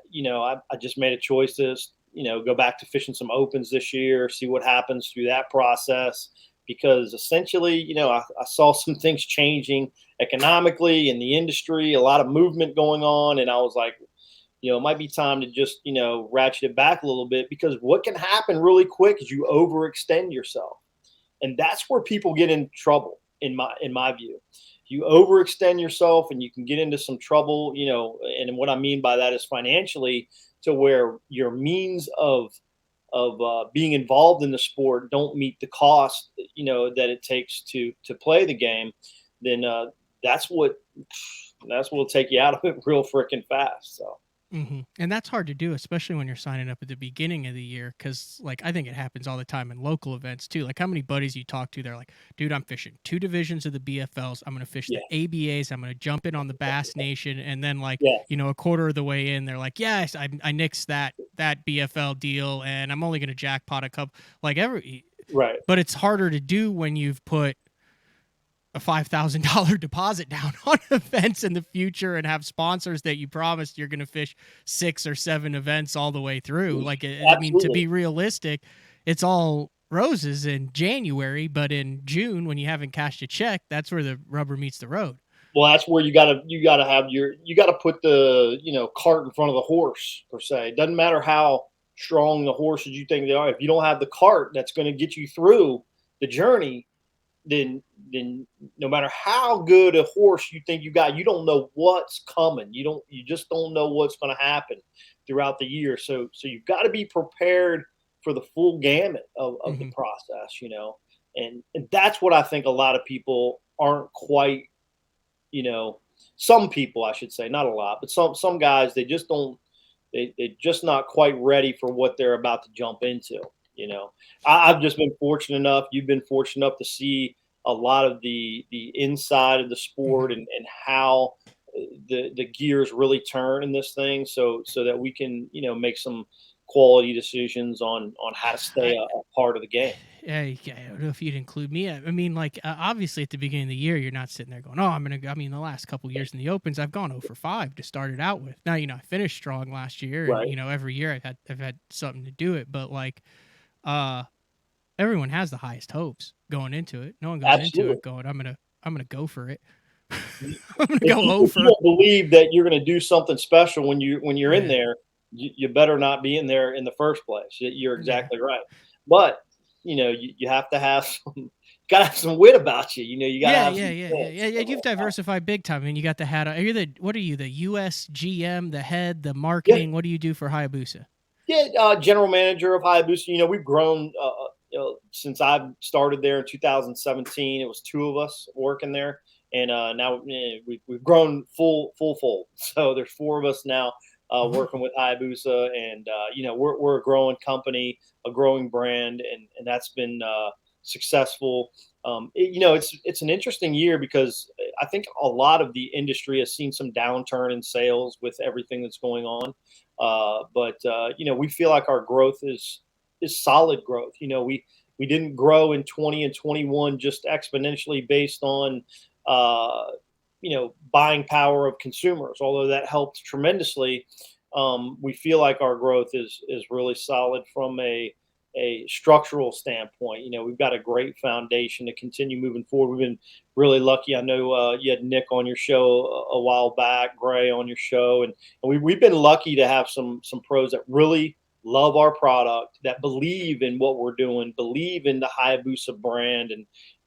just made a choice to go back to fishing some opens this year, see what happens through that process. Because essentially, I saw some things changing economically in the industry, a lot of movement going on. And I was like, it might be time to just, ratchet it back a little bit, because what can happen really quick is you overextend yourself. And that's where people get in trouble, in my view. You overextend yourself and you can get into some trouble, and what I mean by that is financially, to where your means of being involved in the sport don't meet the cost, that it takes to play the game. Then that's what will take you out of it real freaking fast. So. And that's hard to do, especially when you're signing up at the beginning of the year, because I think it happens all the time in local events too. Like, how many buddies you talk to, they're like, dude, I'm fishing 2 divisions of the BFLs, I'm going to fish the ABAs, I'm going to jump in on the Bass Nation, and then a quarter of the way in, they're like, yes, I nixed that BFL deal, and I'm only going to jackpot a couple, right. But it's harder to do when you've put a $5,000 deposit down on events in the future and have sponsors that you promised you're going to fish 6 or 7 events all the way through. I mean, to be realistic, it's all roses in January, but in June, when you haven't cashed a check, that's where the rubber meets the road. Well, that's where you gotta put the, cart in front of the horse, per se. It doesn't matter how strong the horses you think they are. If you don't have the cart that's going to get you through the journey, then no matter how good a horse you think you got, you don't know what's coming. You just don't know what's going to happen throughout the year. So you've got to be prepared for the full gamut of the process, and that's what I think a lot of people aren't quite, some people, I should say, not a lot, but some guys, they just don't, they're just not quite ready for what they're about to jump into. I've just been fortunate enough. You've been fortunate enough to see a lot of the inside of the sport and how the gears really turn in this thing, so that we can make some quality decisions on how to stay a part of the game. Yeah, I don't know if you'd include me. I mean, obviously at the beginning of the year, you're not sitting there going, "Oh, I'm gonna go." I mean, the last couple of years in the opens, I've gone 0 for 5 to start it out with. Now, I finished strong last year, right. And every year I've had something to do it, but everyone has the highest hopes going into it. No one goes into it going, I'm gonna go for it. I'm gonna go over. You don't believe that you're gonna do something special when you're in there. You better not be in there in the first place. You're exactly right. But you have to have some wit about you. You got yeah. You've diversified big time. I mean, you got the hat on. What are you, the US GM, the head, the marketing? Yeah. What do you do for Hayabusa? Yeah, general manager of Hayabusa. We've grown since I started there in 2017. It was 2 of us working there, and now we've grown full fold. So there's 4 of us now working with Hayabusa, and we're a growing company, a growing brand, and that's been successful. It's an interesting year because I think a lot of the industry has seen some downturn in sales with everything that's going on. But we feel like our growth is solid growth. We didn't grow in 20 and 21 just exponentially based on buying power of consumers, although that helped tremendously. We feel like our growth is really solid from a structural standpoint. We've got a great foundation to continue moving forward. We've been really lucky. I know you had Nick on your show a while back, Gray on your show, and we've been lucky to have some pros that really love our product, that believe in what we're doing, believe in the Hayabusa brand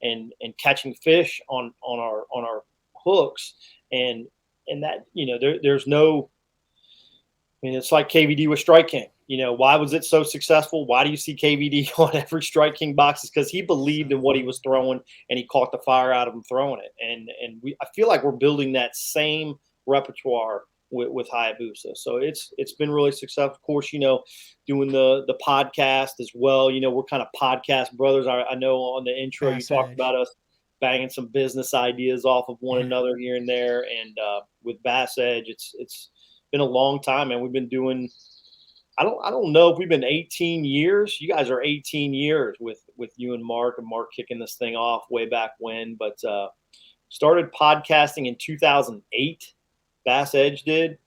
and catching fish on our hooks, and that there's no. I mean, it's like KVD with Strike King. why was it so successful? Why do you see KVD on every Strike King box? Is because he believed in what he was throwing and he caught the fire out of him throwing it. And I feel like we're building that same repertoire with Hayabusa. So it's been really successful. Of course, doing the podcast as well. We're kind of podcast brothers. I know on the intro you talked about us banging some business ideas off of one another here and there. And with Bass Edge, it's been a long time, and we've been doing. I don't know if we've been 18 years. You guys are 18 years with you and Mark kicking this thing off way back when. But started podcasting in 2008. Bass Edge did,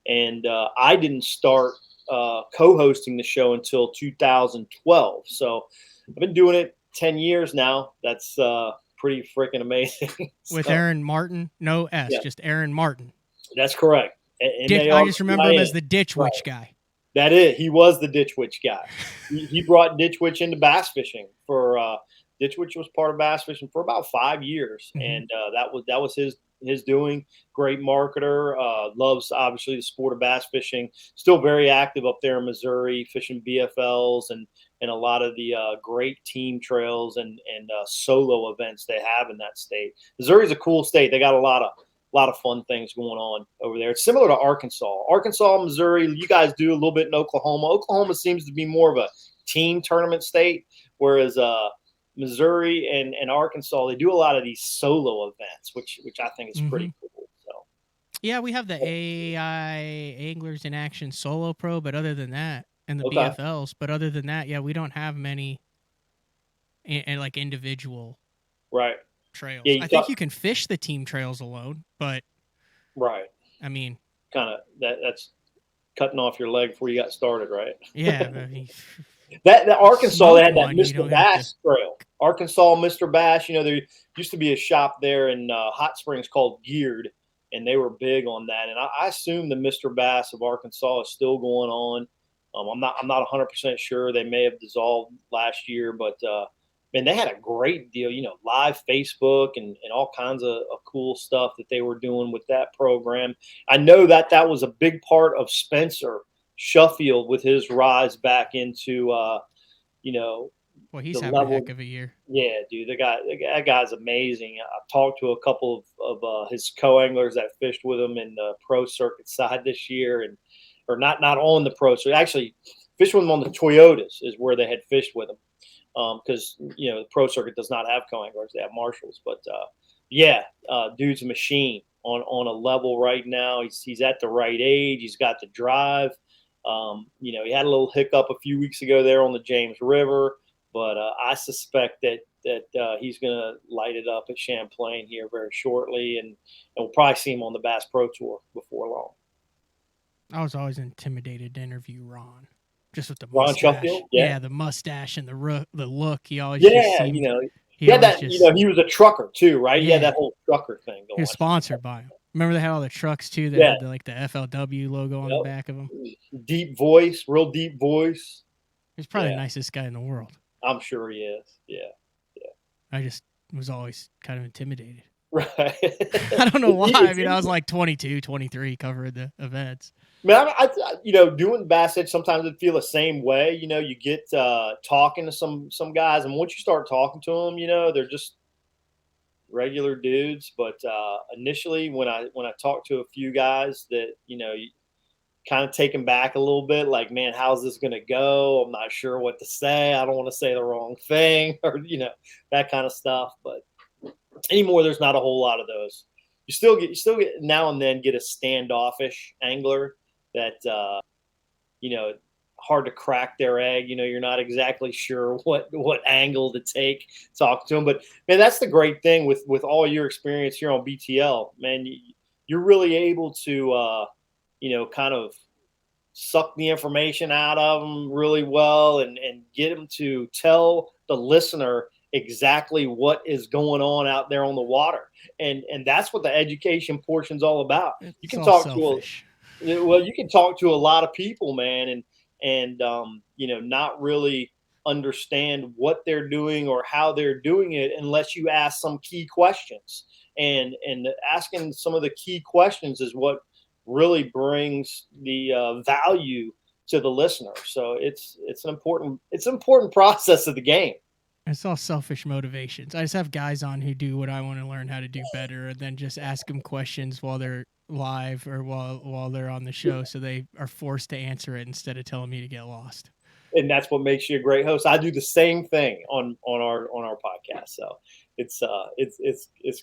and I didn't start co-hosting the show until 2012. So I've been doing it 10 years now. That's pretty freaking amazing. With Aaron Martin, no S, just Aaron Martin. That's correct. And I just remember him as the Ditch Witch guy. That is, he was the Ditch Witch guy. He brought Ditch Witch into bass fishing for Ditch Witch was part of bass fishing for about 5 years, and that was his doing. Great marketer, loves obviously the sport of bass fishing. Still very active up there in Missouri, fishing BFLs and a lot of the great team trails and solo events they have in that state. Missouri's a cool state. They got a lot of fun things going on over there. It's similar to Arkansas, Missouri. You guys do a little bit in Oklahoma. Oklahoma seems to be more of a team tournament state, whereas Missouri and Arkansas, they do a lot of these solo events, which I think is pretty cool. So yeah, we have the AI Anglers in Action Solo Pro, but other than that, and the BFLs, but other than that, yeah, we don't have many and like individual trails. Yeah, I think you can fish the team trails alone, but I mean, kind of that's cutting off your leg before you got started, right? Yeah. That Arkansas, they had that Mr. Bass trail. Arkansas, Mr. Bass. There used to be a shop there in Hot Springs called Geared, and they were big on that. And I assume the Mr. Bass of Arkansas is still going on. I'm not 100% sure. They may have dissolved last year, but man, they had a great deal. Live Facebook and all kinds of cool stuff that they were doing with that program. I know that was a big part of Spencer Sheffield with his rise back into, well, he's having a heck of a year. Yeah, dude, that guy's amazing. I've talked to a couple of his co-anglers that fished with him in the pro circuit side this year, or not on the pro circuit. Actually, fished with him on the Toyotas is where they had fished with him, because the pro circuit does not have co-anglers; they have marshals. But dude's a machine on a level right now. He's at the right age. He's got the drive. He had a little hiccup a few weeks ago there on the James River, but I suspect that he's going to light it up at Champlain here very shortly, and we'll probably see him on the Bass Pro Tour before long. I was always intimidated to interview Ron, just with the Ron mustache. Sheffield? Yeah, the mustache and the look. He always he had that. He was a trucker too, right? He had that whole trucker thing going. He was sponsored by him. Remember they had all the trucks too that had the FLW logo on the back of them. Deep voice, real deep voice. He's probably the nicest guy in the world. I'm sure he is. Yeah. I just was always kind of intimidated. Right. I don't know why. I mean, I was like 22, 23 covering the events. Man, I doing Bass Edge, sometimes I feel the same way. You get talking to some guys, and once you start talking to them, they're just regular dudes. But initially, when I talked to a few guys that you kind of taken back a little bit, like, man, how's this going to go? I'm not sure what to say. I don't want to say the wrong thing, or that kind of stuff. But anymore, there's not a whole lot of those. You still get now and then get a standoffish angler that hard to crack their egg. You're not exactly sure what angle to take, talk to them. But man, that's the great thing with all your experience here on BTL, man. You're really able to kind of suck the information out of them really well and get them to tell the listener exactly what is going on out there on the water. And that's what the education portion is all about. You can talk you can talk to a lot of people, man, and not really understand what they're doing or how they're doing it unless you ask some key questions. And asking some of the key questions is what really brings the value to the listener. So it's an important process of the game. It's all selfish motivations. I just have guys on who do what I want to learn how to do better, and then just ask them questions while they're live or while they're on the show, so they are forced to answer it instead of telling me to get lost. And that's what makes you a great host. I do the same thing on our podcast. So it's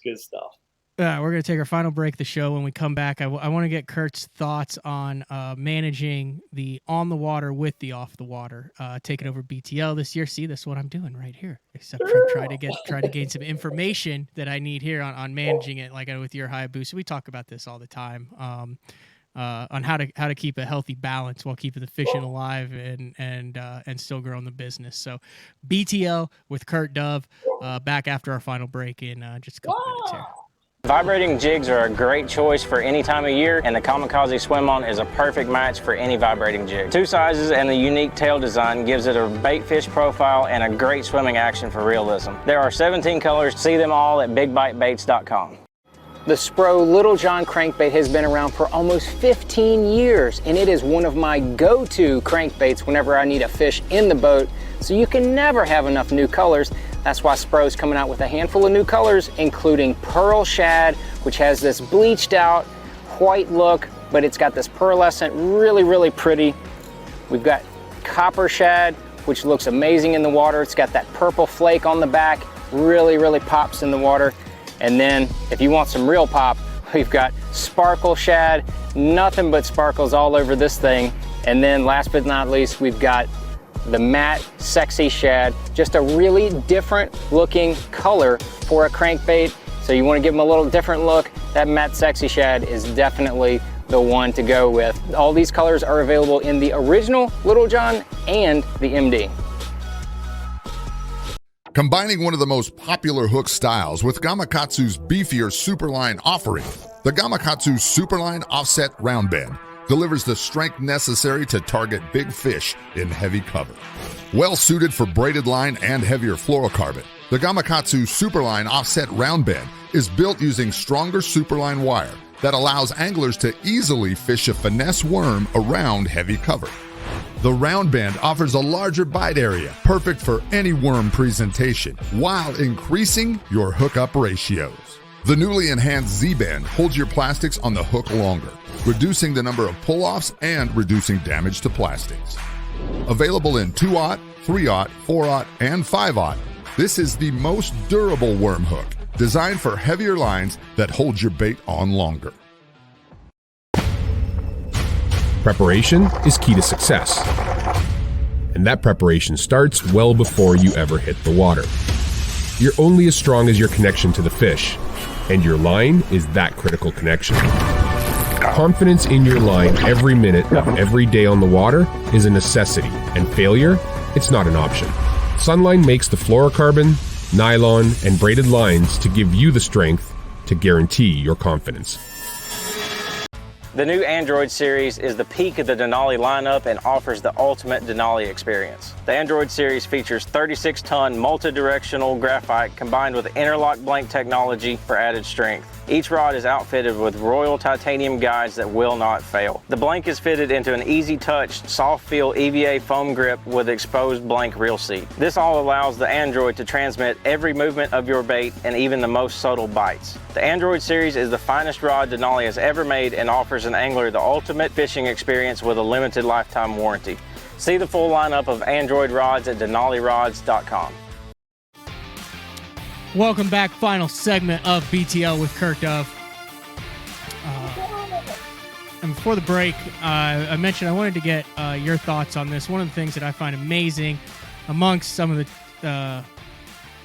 good stuff. We're going to take our final break of the show. When we come back, I want to get Kurt's thoughts on managing the on the water with the off the water, taking over BTL this year. See, that's what I'm doing right here, except for try to gain some information that I need here on managing it, like with your Hayabusa. We talk about this all the time, on how to keep a healthy balance while keeping the fishing alive and still growing the business. So BTL with Kurt Dove, back after our final break in just a couple minutes here. Vibrating jigs are a great choice for any time of year, and the Kamikaze Swim-On is a perfect match for any vibrating jig. 2 sizes and the unique tail design gives it a bait fish profile and a great swimming action for realism. There are 17 colors. See them all at bigbitebaits.com. The Spro Little John crankbait has been around for almost 15 years, and it is one of my go-to crankbaits whenever I need a fish in the boat, so you can never have enough new colors. That's why Spro's coming out with a handful of new colors, including Pearl Shad, which has this bleached out white look, but it's got this pearlescent, really, really pretty. We've got Copper Shad, which looks amazing in the water. It's got that purple flake on the back, really, really pops in the water. And then if you want some real pop, we've got Sparkle Shad, nothing but sparkles all over this thing. And then last but not least, we've got the matte Sexy Shad, just a really different looking color for a crankbait. So you want to give them a little different look, that matte Sexy Shad is definitely the one to go with. All these colors are available in the original Little John and the MD. Combining one of the most popular hook styles with Gamakatsu's beefier Superline offering, the Gamakatsu Superline Offset Round Bend delivers the strength necessary to target big fish in heavy cover. Well suited for braided line and heavier fluorocarbon, the Gamakatsu Superline Offset Round Bend is built using stronger Superline wire that allows anglers to easily fish a finesse worm around heavy cover. The round bend offers a larger bite area, perfect for any worm presentation, while increasing your hookup ratios. The newly enhanced Z-Bend holds your plastics on the hook longer, reducing the number of pull-offs and reducing damage to plastics. Available in 2/0, 3/0, 4/0, and 5/0, this is the most durable worm hook, designed for heavier lines that hold your bait on longer. Preparation is key to success. And that preparation starts well before you ever hit the water. You're only as strong as your connection to the fish, and your line is that critical connection. Confidence in your line every minute of every day on the water is a necessity, and failure, it's not an option. Sunline makes the fluorocarbon, nylon, and braided lines to give you the strength to guarantee your confidence. The new Android series is the peak of the Denali lineup and offers the ultimate Denali experience. The Android series features 36-ton multi-directional graphite combined with interlock blank technology for added strength. Each rod is outfitted with Royal titanium guides that will not fail. The blank is fitted into an easy-touch, soft-feel EVA foam grip with exposed blank reel seat. This all allows the Android to transmit every movement of your bait and even the most subtle bites. The Android series is the finest rod Denali has ever made and offers an angler the ultimate fishing experience with a limited lifetime warranty. See the full lineup of Android rods at denalirods.com. Welcome back. Final segment of BTL with Kurt Dove. And before the break, I mentioned I wanted to get your thoughts on this. One of the things that I find amazing amongst some of the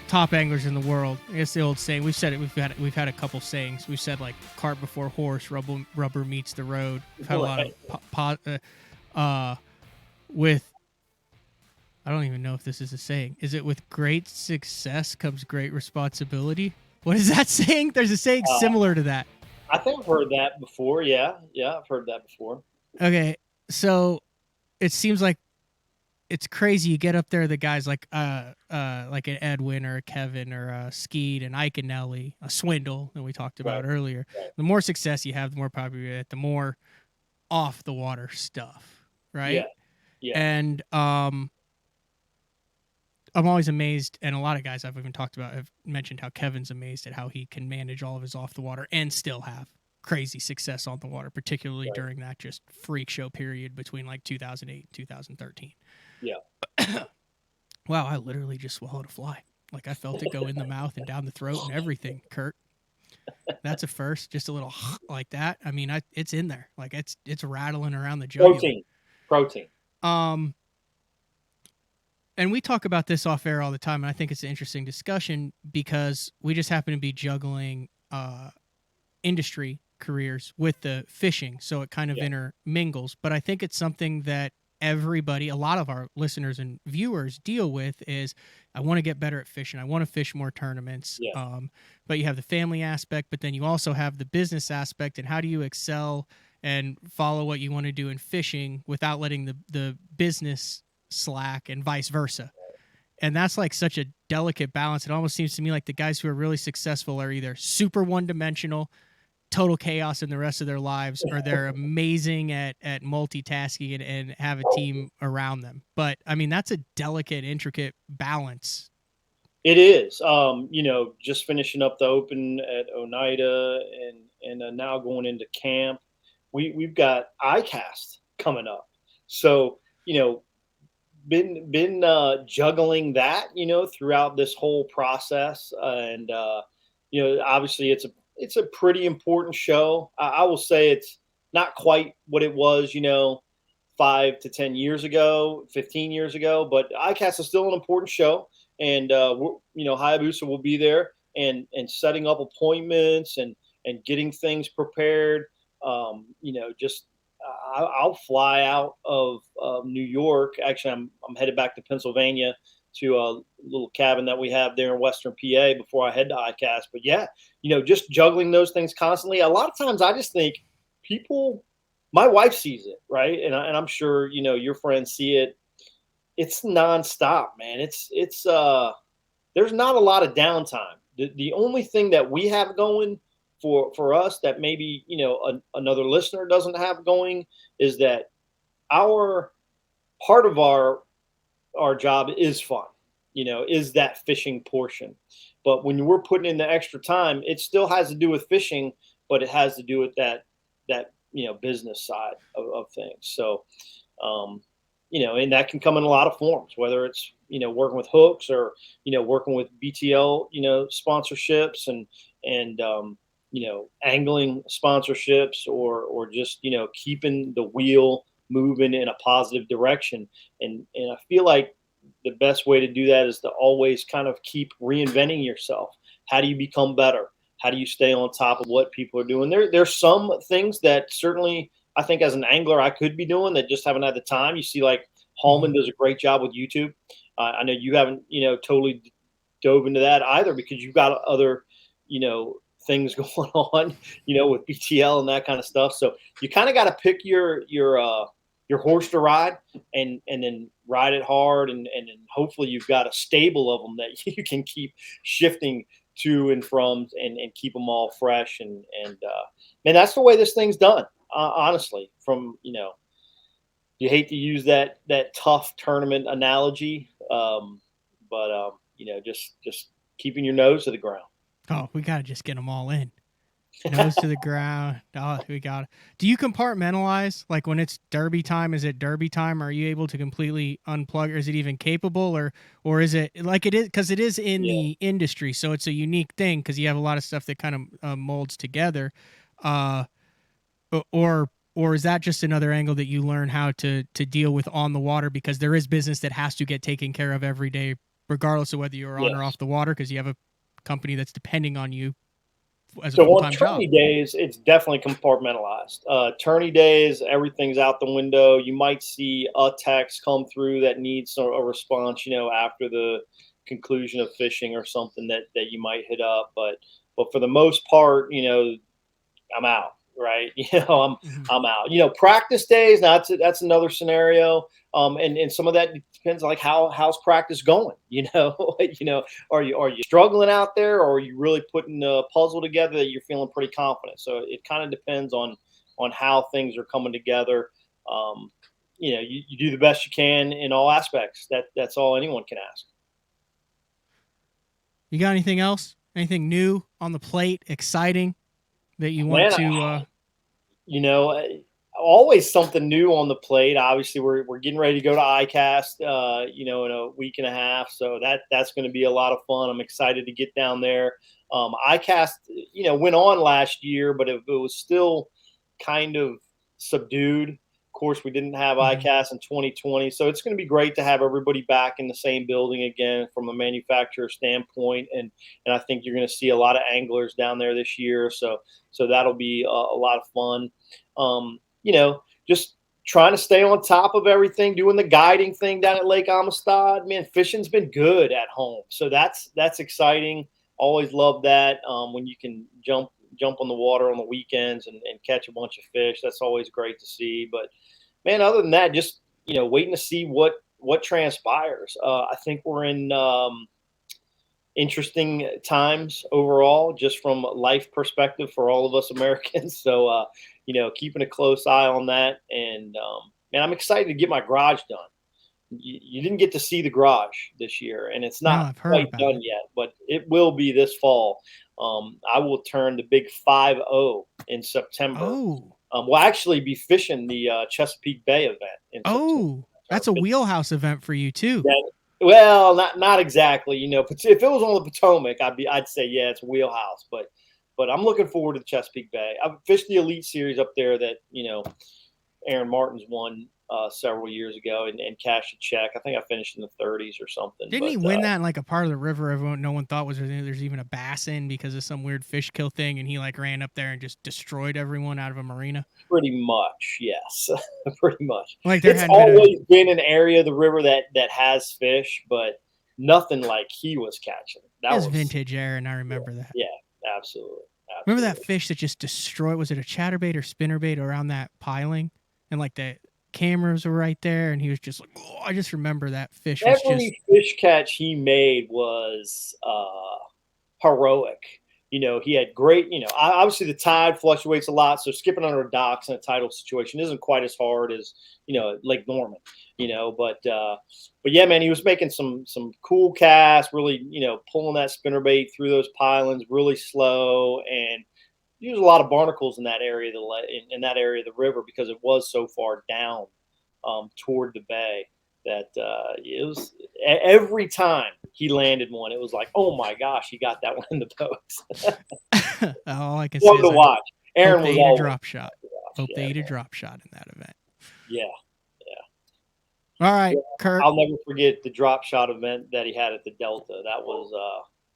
top anglers in the world, I guess the old saying, we've said it, we've had a couple sayings. We've said like cart before horse, rubber meets the road. We've had a lot of with, I don't even know if this is a saying. Is it with great success comes great responsibility? What is that saying? There's a saying similar to that. I think I've heard that before. Yeah, I've heard that before. Okay, so it seems like it's crazy. You get up there, the guys like an Edwin or a Kevin or a Skeet, an Ike and Nelly, a Swindle that we talked about earlier. Right. The more success you have, the more popular you get, the more off the water stuff, right? Yeah. Yeah. And I'm always amazed, and a lot of guys I've even talked about have mentioned how Kevin's amazed at how he can manage all of his off the water and still have crazy success on the water, particularly during that just freak show period between like 2008 and 2013. Yeah. Wow, I literally just swallowed a fly. Like I felt it go in the mouth and down the throat and everything, Kurt. That's a first, just a little like that. I mean, it's in there. Like it's rattling around the jugular. Protein. And we talk about this off air all the time, and I think it's an interesting discussion because we just happen to be juggling industry careers with the fishing, so it kind of intermingles. But I think it's something that everybody, a lot of our listeners and viewers deal with is, I want to get better at fishing. I want to fish more tournaments. But you have the family aspect, but then you also have the business aspect, and how do you excel and follow what you want to do in fishing without letting the business slack and vice versa. And that's like such a delicate balance. It almost seems to me like the guys who are really successful are either super one-dimensional, total chaos in the rest of their lives, or they're amazing at multitasking and have a team around them. But I mean, that's a delicate, intricate balance. It is. Just finishing up the Open at Oneida and now going into camp. We've got ICAST coming up. So, been juggling that, throughout this whole process. And, obviously it's a pretty important show. I will say it's not quite what it was, 5 to 10 years ago, 15 years ago, but ICAST is still an important show. And, Hayabusa will be there and setting up appointments and getting things prepared. I'll fly out of New York. Actually, I'm headed back to Pennsylvania to a little cabin that we have there in Western PA before I head to ICAST. But yeah, just juggling those things constantly. A lot of times I just think my wife sees it, right? And I'm sure, your friends see it. It's nonstop, man. There's not a lot of downtime. The only thing that we have going for us that maybe, another listener doesn't have going is that part of our job is fun, is that fishing portion. But when we're putting in the extra time, it still has to do with fishing, but it has to do with that business side of things. So, and that can come in a lot of forms, whether it's, working with hooks or, working with BTL, sponsorships and angling sponsorships or just, keeping the wheel moving in a positive direction. And I feel like the best way to do that is to always kind of keep reinventing yourself. How do you become better? How do you stay on top of what people are doing? There's some things that certainly I think as an angler I could be doing that just haven't had the time. You see, like Hallman does a great job with YouTube. I know you haven't, totally dove into that either because you've got other, things going on, with BTL and that kind of stuff. So you kind of got to pick your horse to ride and then ride it hard. And then hopefully you've got a stable of them that you can keep shifting to and from and keep them all fresh. And that's the way this thing's done. Honestly, from, you hate to use that tough tournament analogy. But just keeping your nose to the ground. Oh, we got to just get them all in. Nose to the ground. Oh, we got it. Do you compartmentalize? Like when it's derby time, is it derby time? Are you able to completely unplug, or is it even capable, or is it like it is? Because it is in the industry, so it's a unique thing because you have a lot of stuff that kind of molds together. Or is that just another angle that you learn how to deal with on the water because there is business that has to get taken care of every day, regardless of whether you're on or off the water, because you have a company that's depending on you as a full-time job. So on tourney days, it's definitely compartmentalized. Tourney days, everything's out the window. You might see a text come through that needs a response, after the conclusion of fishing or something that you might hit up. But for the most part, I'm out. Right. I'm out, practice days. Now that's another scenario. And some of that depends like how's practice going, are you struggling out there or are you really putting a puzzle together that you're feeling pretty confident? So it kind of depends on how things are coming together. you do the best you can in all aspects. That's all anyone can ask. You got anything else? Anything new on the plate? Exciting that you want to? Always something new on the plate. Obviously, we're getting ready to go to ICAST, in a week and a half. So that's going to be a lot of fun. I'm excited to get down there. ICAST, went on last year, but it was still kind of subdued. Of course, we didn't have ICAST in 2020, so it's going to be great to have everybody back in the same building again from a manufacturer standpoint. And I think you're going to see a lot of anglers down there this year. So that'll be a lot of fun. Just trying to stay on top of everything, doing the guiding thing down at Lake Amistad. Man, fishing's been good at home, so that's exciting. Always love that when you can jump on the water on the weekends and catch a bunch of fish. That's always great to see. But man, other than that, just waiting to see what transpires. I think we're in interesting times overall, just from a life perspective for all of us Americans. So keeping a close eye on that. And man, I'm excited to get my garage done. You didn't get to see the garage this year, and it's not quite done yet, but it will be this fall. I will turn the big 5-0 in September. Oh, we'll actually be fishing the Chesapeake Bay event. Oh, that's a wheelhouse event for you too. Well, not exactly. But if it was on the Potomac, I'd say yeah, it's a wheelhouse. But I'm looking forward to the Chesapeake Bay. I've fished the Elite Series up there that Aaron Martin's won several years ago and cashed a check. I think I finished in the 30s or something. Didn't he win that in like a part of the river no one thought was there's even a bass in because of some weird fish kill thing, and he like ran up there and just destroyed everyone out of a marina? Pretty much, yes. Pretty much. Like it's always been an area of the river that has fish, but nothing like he was catching. That was vintage Aaron. I remember that. Yeah, absolutely. Remember that fish that just destroyed? Was it a chatterbait or spinnerbait around that piling? And like the cameras were right there, and he was just like, oh, I just remember that fish. Every fish catch he made was heroic. He had great, obviously the tide fluctuates a lot, so skipping under docks in a tidal situation isn't quite as hard as, Lake Norman, but yeah, man, he was making some cool casts, really, pulling that spinnerbait through those pilings really slow, and he used a lot of barnacles in that area of the river because it was so far down toward the bay that it was every time he landed one, it was like, oh my gosh, he got that one in the boat. All I can say is to watch. Aaron was a drop shot. Hope they ate a drop shot in that event. Yeah. All right, Kurt. I'll never forget the drop shot event that he had at the Delta. That was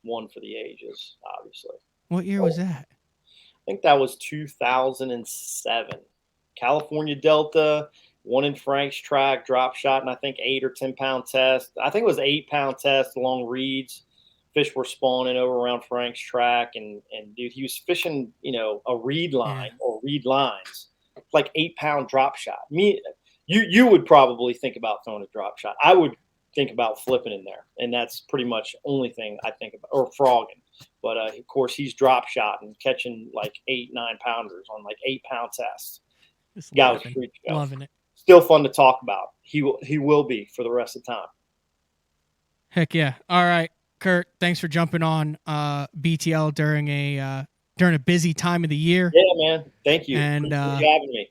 one for the ages, obviously. What year was that? I think that was 2007. California Delta, one in Frank's track, drop shot, and I think 8 or 10 pound test. I think it was 8 pound test along reeds. Fish were spawning over around Frank's track, and dude, he was fishing, a reed line or reed lines, like 8 pound drop shot. You would probably think about throwing a drop shot. I would think about flipping in there, and that's pretty much the only thing I think about, or frogging. But of course, he's drop shot and catching like 8-9 pounders on like 8 pound tests. Guy was loving it. Still fun to talk about. He will be for the rest of the time. Heck yeah! All right, Kurt. Thanks for jumping on BTL during a busy time of the year. Yeah, man. Thank you. And for having me.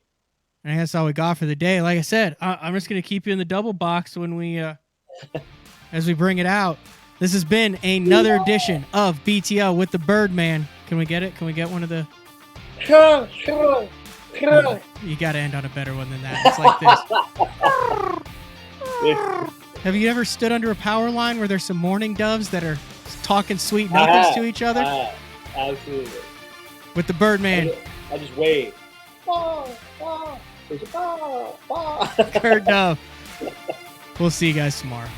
And that's all we got for the day. Like I said, I'm just gonna keep you in the double box when we as we bring it out. This has been another edition of BTL with the Birdman. Can we get it? Can we get one of the? Sure. You got to end on a better one than that. It's like this. Have you ever stood under a power line where there's some mourning doves that are talking sweet nothings to each other? Absolutely. With the Birdman. I just wave. There's a Kurt Dove. We'll see you guys tomorrow.